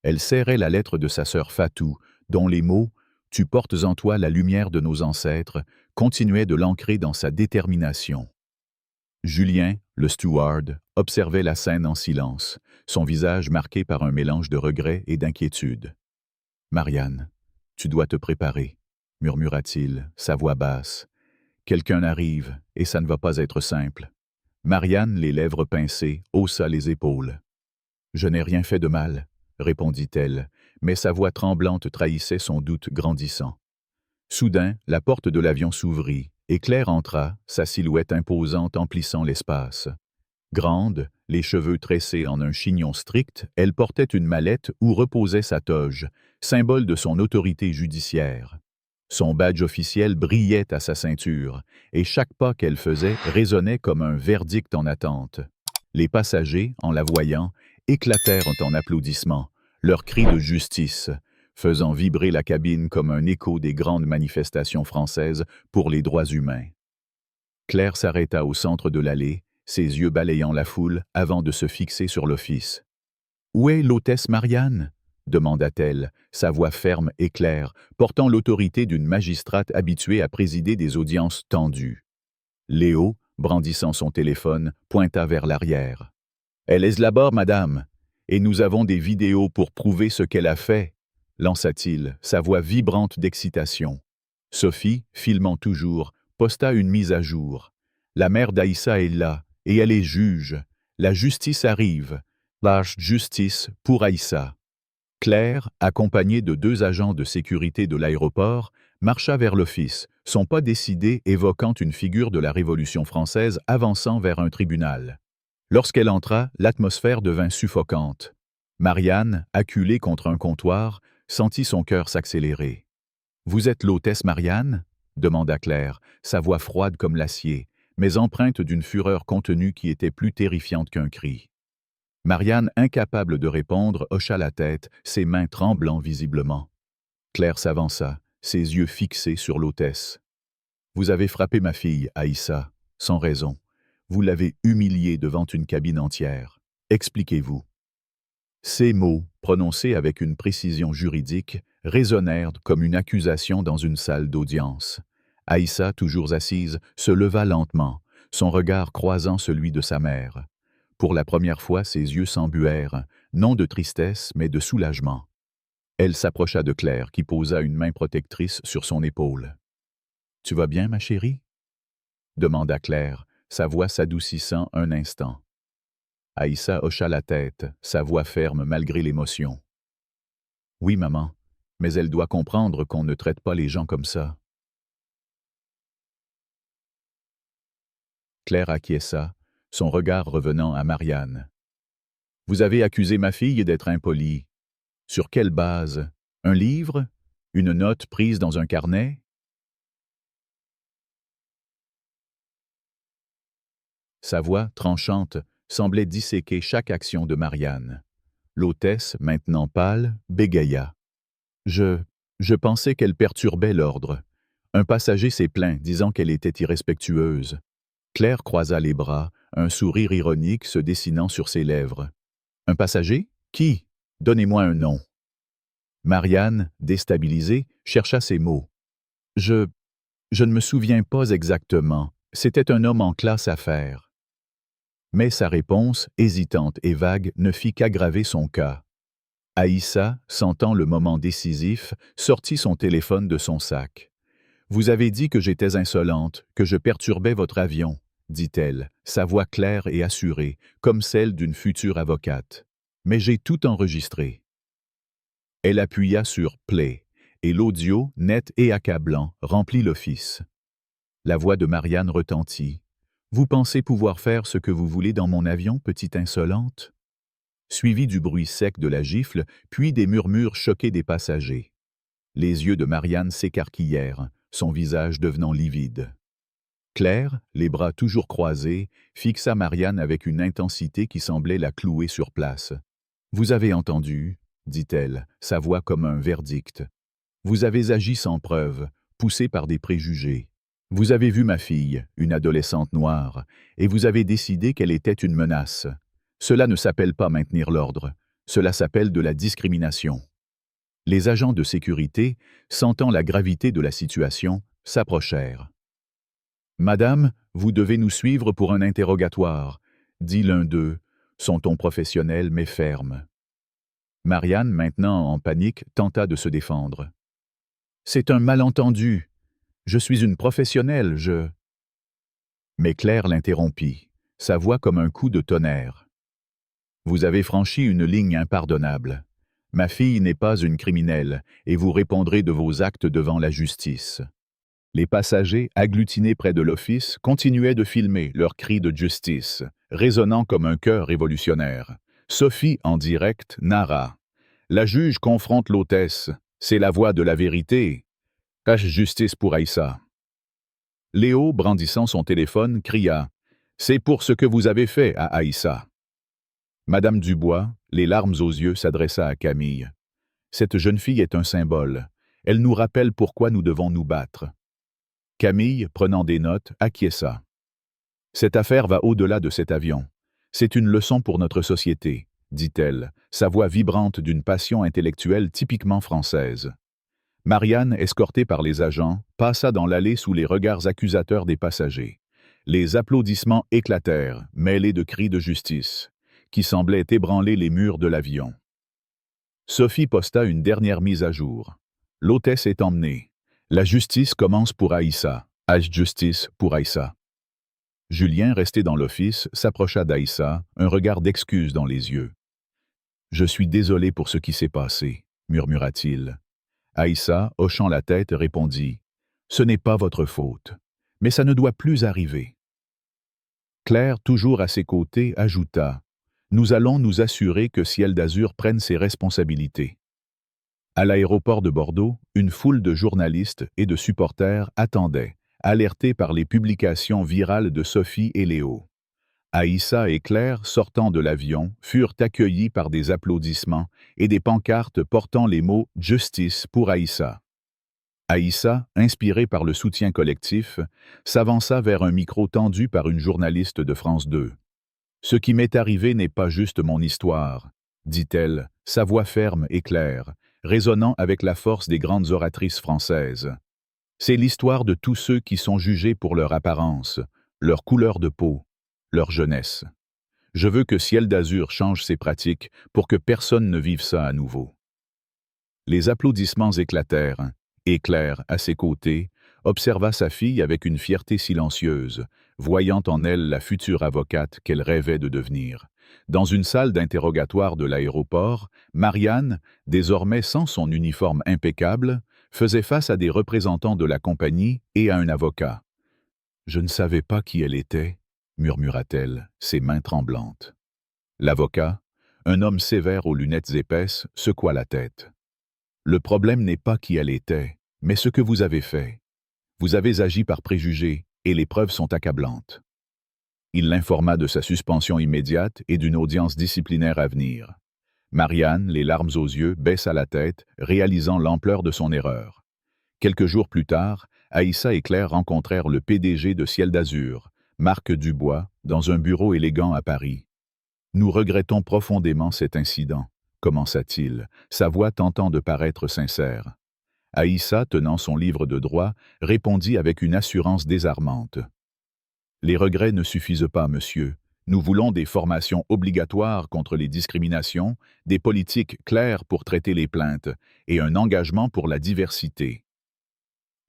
Elle serrait la lettre de sa sœur Fatou, dont les mots « Tu portes en toi la lumière de nos ancêtres » continuaient de l'ancrer dans sa détermination. Julien, le steward, observait la scène en silence, son visage marqué par un mélange de regret et d'inquiétude. « Marianne, tu dois te préparer » murmura-t-il, sa voix basse. « Quelqu'un arrive, et ça ne va pas être simple. » Marianne, les lèvres pincées, haussa les épaules. « Je n'ai rien fait de mal, » répondit-elle, mais sa voix tremblante trahissait son doute grandissant. Soudain, la porte de l'avion s'ouvrit, et Claire entra, sa silhouette imposante emplissant l'espace. Grande, les cheveux tressés en un chignon strict, elle portait une mallette où reposait sa toge, symbole de son autorité judiciaire. Son badge officiel brillait à sa ceinture, et chaque pas qu'elle faisait résonnait comme un verdict en attente. Les passagers, en la voyant, éclatèrent en applaudissements, leurs cris de justice, faisant vibrer la cabine comme un écho des grandes manifestations françaises pour les droits humains. Claire s'arrêta au centre de l'allée, ses yeux balayant la foule avant de se fixer sur l'office. « Où est l'hôtesse Marianne ?» demanda-t-elle, sa voix ferme et claire, portant l'autorité d'une magistrate habituée à présider des audiences tendues. Léo, brandissant son téléphone, pointa vers l'arrière. « Elle est là-bas, madame, et nous avons des vidéos pour prouver ce qu'elle a fait, » lança-t-il, sa voix vibrante d'excitation. Sophie, filmant toujours, posta une mise à jour. « La mère d'Aïssa est là, et elle est juge. La justice arrive. La justice pour Aïssa. » Claire, accompagnée de 2 agents de sécurité de l'aéroport, marcha vers l'office, son pas décidé évoquant une figure de la Révolution française avançant vers un tribunal. Lorsqu'elle entra, l'atmosphère devint suffocante. Marianne, acculée contre un comptoir, sentit son cœur s'accélérer. « Vous êtes l'hôtesse Marianne ?» demanda Claire, sa voix froide comme l'acier, mais empreinte d'une fureur contenue qui était plus terrifiante qu'un cri. Marianne, incapable de répondre, hocha la tête, ses mains tremblant visiblement. Claire s'avança, ses yeux fixés sur l'hôtesse. « Vous avez frappé ma fille, Aïssa, sans raison. Vous l'avez humiliée devant une cabine entière. Expliquez-vous. » Ces mots, prononcés avec une précision juridique, résonnèrent comme une accusation dans une salle d'audience. Aïssa, toujours assise, se leva lentement, son regard croisant celui de sa mère. Pour la première fois, ses yeux s'embuèrent, non de tristesse, mais de soulagement. Elle s'approcha de Claire, qui posa une main protectrice sur son épaule. « Tu vas bien, ma chérie ?» demanda Claire, sa voix s'adoucissant un instant. Aïssa hocha la tête, sa voix ferme malgré l'émotion. « Oui, maman, mais elle doit comprendre qu'on ne traite pas les gens comme ça. » Claire acquiesça, son regard revenant à Marianne. « Vous avez accusé ma fille d'être impolie. Sur quelle base? Un livre? Une note prise dans un carnet? » Sa voix, tranchante, semblait disséquer chaque action de Marianne. L'hôtesse, maintenant pâle, bégaya. « Je pensais qu'elle perturbait l'ordre. Un passager s'est plaint, disant qu'elle était irrespectueuse. » Claire croisa les bras, un sourire ironique se dessinant sur ses lèvres. « Un passager? Qui? Donnez-moi un nom. » Marianne, déstabilisée, chercha ses mots. « Je ne me souviens pas exactement. C'était un homme en classe à faire. » Mais sa réponse, hésitante et vague, ne fit qu'aggraver son cas. Aïssa, sentant le moment décisif, sortit son téléphone de son sac. « Vous avez dit que j'étais insolente, que je perturbais votre avion, » dit-elle, sa voix claire et assurée, comme celle d'une future avocate. « Mais j'ai tout enregistré. » Elle appuya sur « Play » et l'audio, net et accablant, remplit l'office. La voix de Marianne retentit. « Vous pensez pouvoir faire ce que vous voulez dans mon avion, petite insolente ?» Suivi du bruit sec de la gifle, puis des murmures choqués des passagers. Les yeux de Marianne s'écarquillèrent, son visage devenant livide. Claire, les bras toujours croisés, fixa Marianne avec une intensité qui semblait la clouer sur place. « Vous avez entendu, » dit-elle, sa voix comme un verdict. « Vous avez agi sans preuve, poussé par des préjugés. Vous avez vu ma fille, une adolescente noire, et vous avez décidé qu'elle était une menace. Cela ne s'appelle pas maintenir l'ordre, cela s'appelle de la discrimination. » Les agents de sécurité, sentant la gravité de la situation, s'approchèrent. « Madame, vous devez nous suivre pour un interrogatoire, » dit l'un d'eux, son ton professionnel mais ferme. Marianne, maintenant en panique, tenta de se défendre. « C'est un malentendu. Je suis une professionnelle, je... » Mais Claire l'interrompit, sa voix comme un coup de tonnerre. « Vous avez franchi une ligne impardonnable. Ma fille n'est pas une criminelle, et vous répondrez de vos actes devant la justice. » Les passagers, agglutinés près de l'office, continuaient de filmer leurs cris de justice, résonnant comme un chœur révolutionnaire. Sophie, en direct, narra. « La juge confronte l'hôtesse. C'est la voix de la vérité. Cache justice pour Aïssa. » Léo, brandissant son téléphone, cria. « C'est pour ce que vous avez fait à Aïssa. » Madame Dubois, les larmes aux yeux, s'adressa à Camille. « Cette jeune fille est un symbole. Elle nous rappelle pourquoi nous devons nous battre. » Camille, prenant des notes, acquiesça. « Cette affaire va au-delà de cet avion. C'est une leçon pour notre société, » dit-elle, sa voix vibrante d'une passion intellectuelle typiquement française. Marianne, escortée par les agents, passa dans l'allée sous les regards accusateurs des passagers. Les applaudissements éclatèrent, mêlés de cris de justice, qui semblaient ébranler les murs de l'avion. Sophie posta une dernière mise à jour. « L'hôtesse est emmenée. La justice commence pour Aïssa. Justice pour Aïssa. » Julien, resté dans l'office, s'approcha d'Aïssa, un regard d'excuse dans les yeux. « Je suis désolé pour ce qui s'est passé, » murmura-t-il. Aïssa, hochant la tête, répondit « Ce n'est pas votre faute, mais ça ne doit plus arriver. » Claire, toujours à ses côtés, ajouta « Nous allons nous assurer que Ciel d'Azur prenne ses responsabilités. » À l'aéroport de Bordeaux, une foule de journalistes et de supporters attendait, alertés par les publications virales de Sophie et Léo. Aïssa et Claire, sortant de l'avion, furent accueillis par des applaudissements et des pancartes portant les mots « Justice pour Aïssa ». Aïssa, inspirée par le soutien collectif, s'avança vers un micro tendu par une journaliste de France 2. « Ce qui m'est arrivé n'est pas juste mon histoire », dit-elle, sa voix ferme et claire, résonnant avec la force des grandes oratrices françaises. « C'est l'histoire de tous ceux qui sont jugés pour leur apparence, leur couleur de peau, leur jeunesse. Je veux que Ciel d'Azur change ses pratiques pour que personne ne vive ça à nouveau. » Les applaudissements éclatèrent, et Claire, à ses côtés, observa sa fille avec une fierté silencieuse, voyant en elle la future avocate qu'elle rêvait de devenir. Dans une salle d'interrogatoire de l'aéroport, Marianne, désormais sans son uniforme impeccable, faisait face à des représentants de la compagnie et à un avocat. « Je ne savais pas qui elle était », murmura-t-elle, ses mains tremblantes. L'avocat, un homme sévère aux lunettes épaisses, secoua la tête. « Le problème n'est pas qui elle était, mais ce que vous avez fait. Vous avez agi par préjugés, et les preuves sont accablantes. » Il l'informa de sa suspension immédiate et d'une audience disciplinaire à venir. Marianne, les larmes aux yeux, baissa la tête, réalisant l'ampleur de son erreur. Quelques jours plus tard, Aïssa et Claire rencontrèrent le PDG de Ciel d'Azur, Marc Dubois, dans un bureau élégant à Paris. « Nous regrettons profondément cet incident », commença-t-il, sa voix tentant de paraître sincère. Aïssa, tenant son livre de droit, répondit avec une assurance désarmante. « Les regrets ne suffisent pas, monsieur. Nous voulons des formations obligatoires contre les discriminations, des politiques claires pour traiter les plaintes et un engagement pour la diversité. »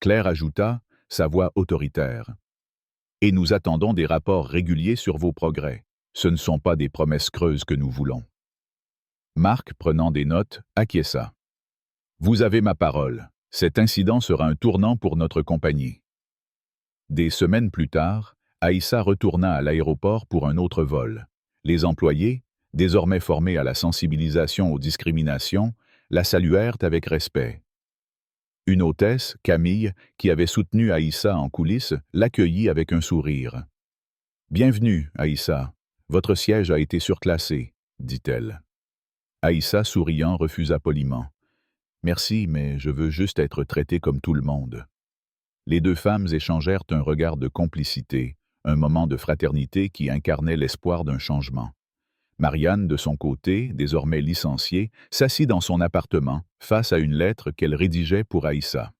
Claire ajouta, sa voix autoritaire. « Et nous attendons des rapports réguliers sur vos progrès. Ce ne sont pas des promesses creuses que nous voulons. » Marc, prenant des notes, acquiesça. « Vous avez ma parole. Cet incident sera un tournant pour notre compagnie. » Des semaines plus tard, Aïssa retourna à l'aéroport pour un autre vol. Les employés, désormais formés à la sensibilisation aux discriminations, la saluèrent avec respect. Une hôtesse, Camille, qui avait soutenu Aïssa en coulisses, l'accueillit avec un sourire. « Bienvenue, Aïssa. Votre siège a été surclassé, » dit-elle. Aïssa, souriant, refusa poliment. « Merci, mais je veux juste être traitée comme tout le monde. » Les deux femmes échangèrent un regard de complicité, un moment de fraternité qui incarnait l'espoir d'un changement. Marianne, de son côté, désormais licenciée, s'assit dans son appartement, face à une lettre qu'elle rédigeait pour Aïssa.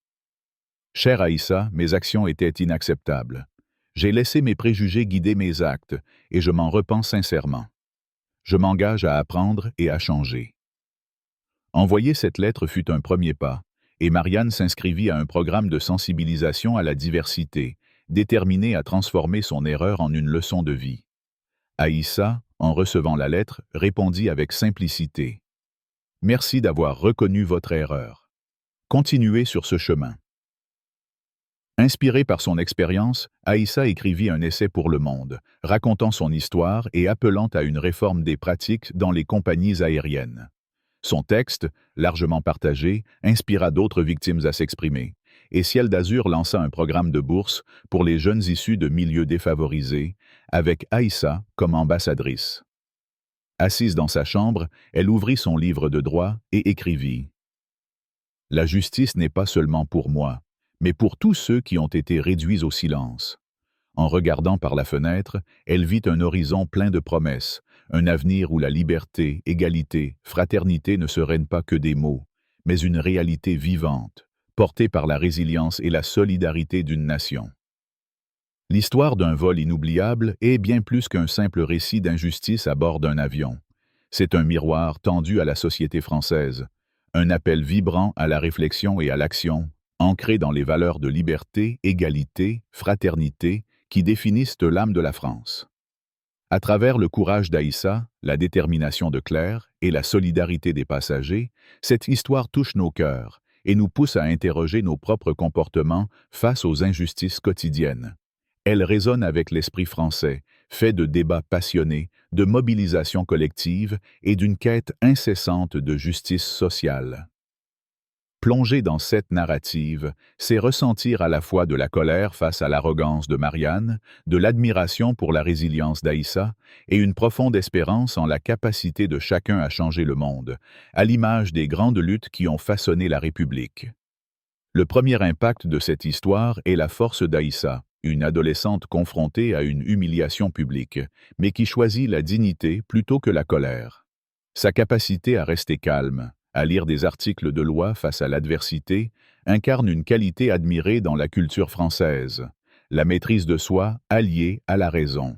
« Chère Aïssa, mes actions étaient inacceptables. J'ai laissé mes préjugés guider mes actes, et je m'en repens sincèrement. Je m'engage à apprendre et à changer. » Envoyer cette lettre fut un premier pas, et Marianne s'inscrivit à un programme de sensibilisation à la diversité, déterminée à transformer son erreur en une leçon de vie. Aïssa, en recevant la lettre, répondit avec simplicité. « Merci d'avoir reconnu votre erreur. Continuez sur ce chemin. » Inspirée par son expérience, Aïssa écrivit un essai pour Le Monde, racontant son histoire et appelant à une réforme des pratiques dans les compagnies aériennes. Son texte, largement partagé, inspira d'autres victimes à s'exprimer, et Ciel d'Azur lança un programme de bourse pour les jeunes issus de milieux défavorisés, avec Aïssa comme ambassadrice. Assise dans sa chambre, elle ouvrit son livre de droit et écrivit « La justice n'est pas seulement pour moi, mais pour tous ceux qui ont été réduits au silence. » En regardant par la fenêtre, elle vit un horizon plein de promesses, un avenir où la liberté, égalité, fraternité ne seraient pas que des mots, mais une réalité vivante, portée par la résilience et la solidarité d'une nation. L'histoire d'un vol inoubliable est bien plus qu'un simple récit d'injustice à bord d'un avion. C'est un miroir tendu à la société française, un appel vibrant à la réflexion et à l'action, ancré dans les valeurs de liberté, égalité, fraternité, qui définissent l'âme de la France. À travers le courage d'Aïssa, la détermination de Claire et la solidarité des passagers, cette histoire touche nos cœurs et nous pousse à interroger nos propres comportements face aux injustices quotidiennes. Elle résonne avec l'esprit français, fait de débats passionnés, de mobilisation collective et d'une quête incessante de justice sociale. Plonger dans cette narrative, c'est ressentir à la fois de la colère face à l'arrogance de Marianne, de l'admiration pour la résilience d'Aïssa et une profonde espérance en la capacité de chacun à changer le monde, à l'image des grandes luttes qui ont façonné la République. Le premier impact de cette histoire est la force d'Aïssa, une adolescente confrontée à une humiliation publique, mais qui choisit la dignité plutôt que la colère. Sa capacité à rester calme, à lire des articles de loi face à l'adversité, incarne une qualité admirée dans la culture française, la maîtrise de soi alliée à la raison.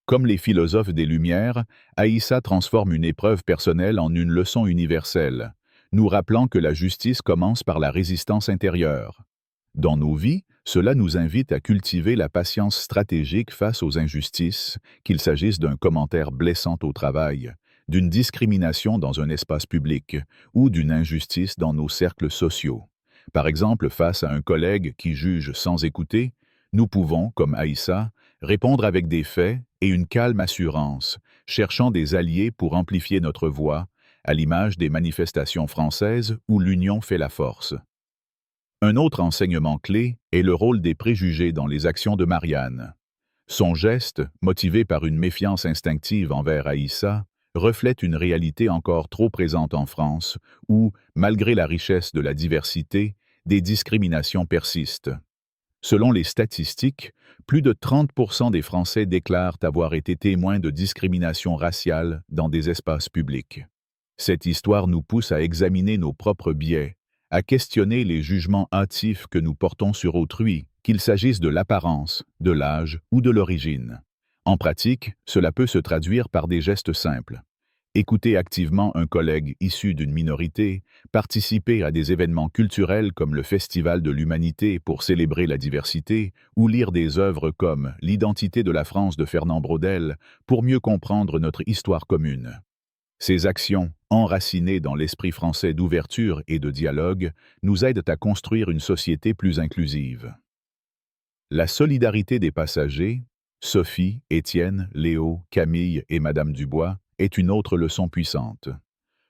Comme les philosophes des Lumières, Aïssa transforme une épreuve personnelle en une leçon universelle, nous rappelant que la justice commence par la résistance intérieure. Dans nos vies, cela nous invite à cultiver la patience stratégique face aux injustices, qu'il s'agisse d'un commentaire blessant au travail, d'une discrimination dans un espace public ou d'une injustice dans nos cercles sociaux. Par exemple, face à un collègue qui juge sans écouter, nous pouvons, comme Aïssa, répondre avec des faits et une calme assurance, cherchant des alliés pour amplifier notre voix, à l'image des manifestations françaises où l'union fait la force. Un autre enseignement clé est le rôle des préjugés dans les actions de Marianne. Son geste, motivé par une méfiance instinctive envers Aïssa, reflète une réalité encore trop présente en France, où, malgré la richesse de la diversité, des discriminations persistent. Selon les statistiques, plus de 30% des Français déclarent avoir été témoins de discrimination raciale dans des espaces publics. Cette histoire nous pousse à examiner nos propres biais, à questionner les jugements hâtifs que nous portons sur autrui, qu'il s'agisse de l'apparence, de l'âge ou de l'origine. En pratique, cela peut se traduire par des gestes simples. Écouter activement un collègue issu d'une minorité, participer à des événements culturels comme le Festival de l'Humanité pour célébrer la diversité, ou lire des œuvres comme L'identité de la France de Fernand Braudel pour mieux comprendre notre histoire commune. Ces actions, enracinées dans l'esprit français d'ouverture et de dialogue, nous aident à construire une société plus inclusive. La solidarité des passagers, Sophie, Étienne, Léo, Camille et Madame Dubois, est une autre leçon puissante.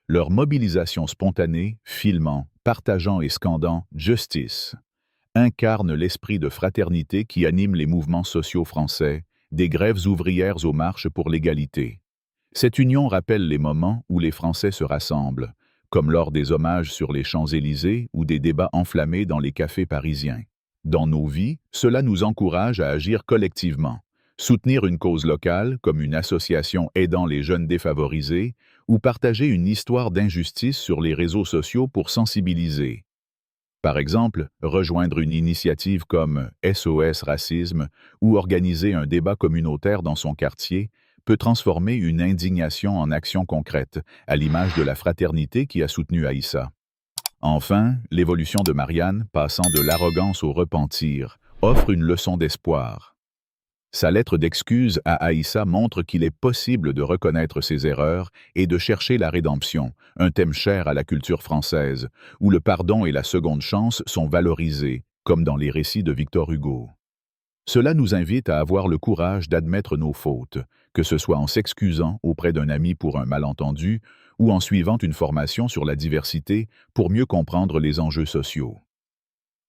Leur mobilisation spontanée, filmant, partageant et scandant « Justice » incarne l'esprit de fraternité qui anime les mouvements sociaux français, des grèves ouvrières aux marches pour l'égalité. Cette union rappelle les moments où les Français se rassemblent, comme lors des hommages sur les Champs-Élysées ou des débats enflammés dans les cafés parisiens. Dans nos vies, cela nous encourage à agir collectivement. Soutenir une cause locale, comme une association aidant les jeunes défavorisés, ou partager une histoire d'injustice sur les réseaux sociaux pour sensibiliser. Par exemple, rejoindre une initiative comme SOS Racisme ou organiser un débat communautaire dans son quartier peut transformer une indignation en action concrète, à l'image de la fraternité qui a soutenu Aïssa. Enfin, l'évolution de Marianne, passant de l'arrogance au repentir, offre une leçon d'espoir. Sa lettre d'excuse à Aïssa montre qu'il est possible de reconnaître ses erreurs et de chercher la rédemption, un thème cher à la culture française, où le pardon et la seconde chance sont valorisés, comme dans les récits de Victor Hugo. Cela nous invite à avoir le courage d'admettre nos fautes, que ce soit en s'excusant auprès d'un ami pour un malentendu ou en suivant une formation sur la diversité pour mieux comprendre les enjeux sociaux.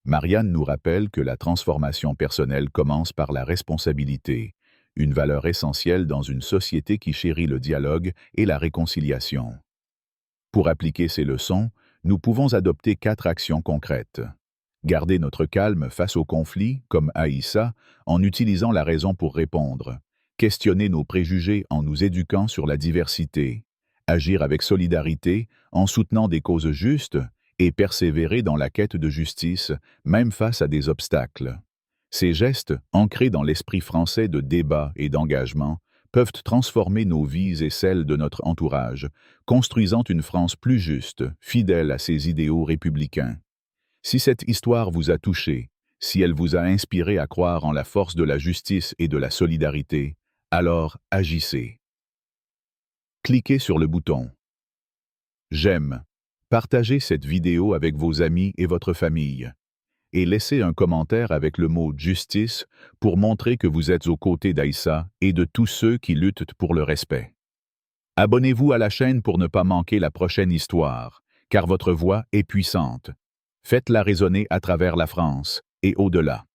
Marianne nous rappelle que la transformation personnelle commence par la responsabilité, une valeur essentielle dans une société qui chérit le dialogue et la réconciliation. Pour appliquer ces leçons, nous pouvons adopter 4 actions concrètes. Garder notre calme face aux conflits, comme Aïssa, en utilisant la raison pour répondre. Questionner nos préjugés en nous éduquant sur la diversité. Agir avec solidarité en soutenant des causes justes et persévérer dans la quête de justice, même face à des obstacles. Ces gestes, ancrés dans l'esprit français de débat et d'engagement, peuvent transformer nos vies et celles de notre entourage, construisant une France plus juste, fidèle à ses idéaux républicains. Si cette histoire vous a touché, si elle vous a inspiré à croire en la force de la justice et de la solidarité, alors agissez. Cliquez sur le bouton « J'aime ». Partagez cette vidéo avec vos amis et votre famille. Et laissez un commentaire avec le mot « justice » pour montrer que vous êtes aux côtés d'Aïssa et de tous ceux qui luttent pour le respect. Abonnez-vous à la chaîne pour ne pas manquer la prochaine histoire, car votre voix est puissante. Faites-la résonner à travers la France et au-delà.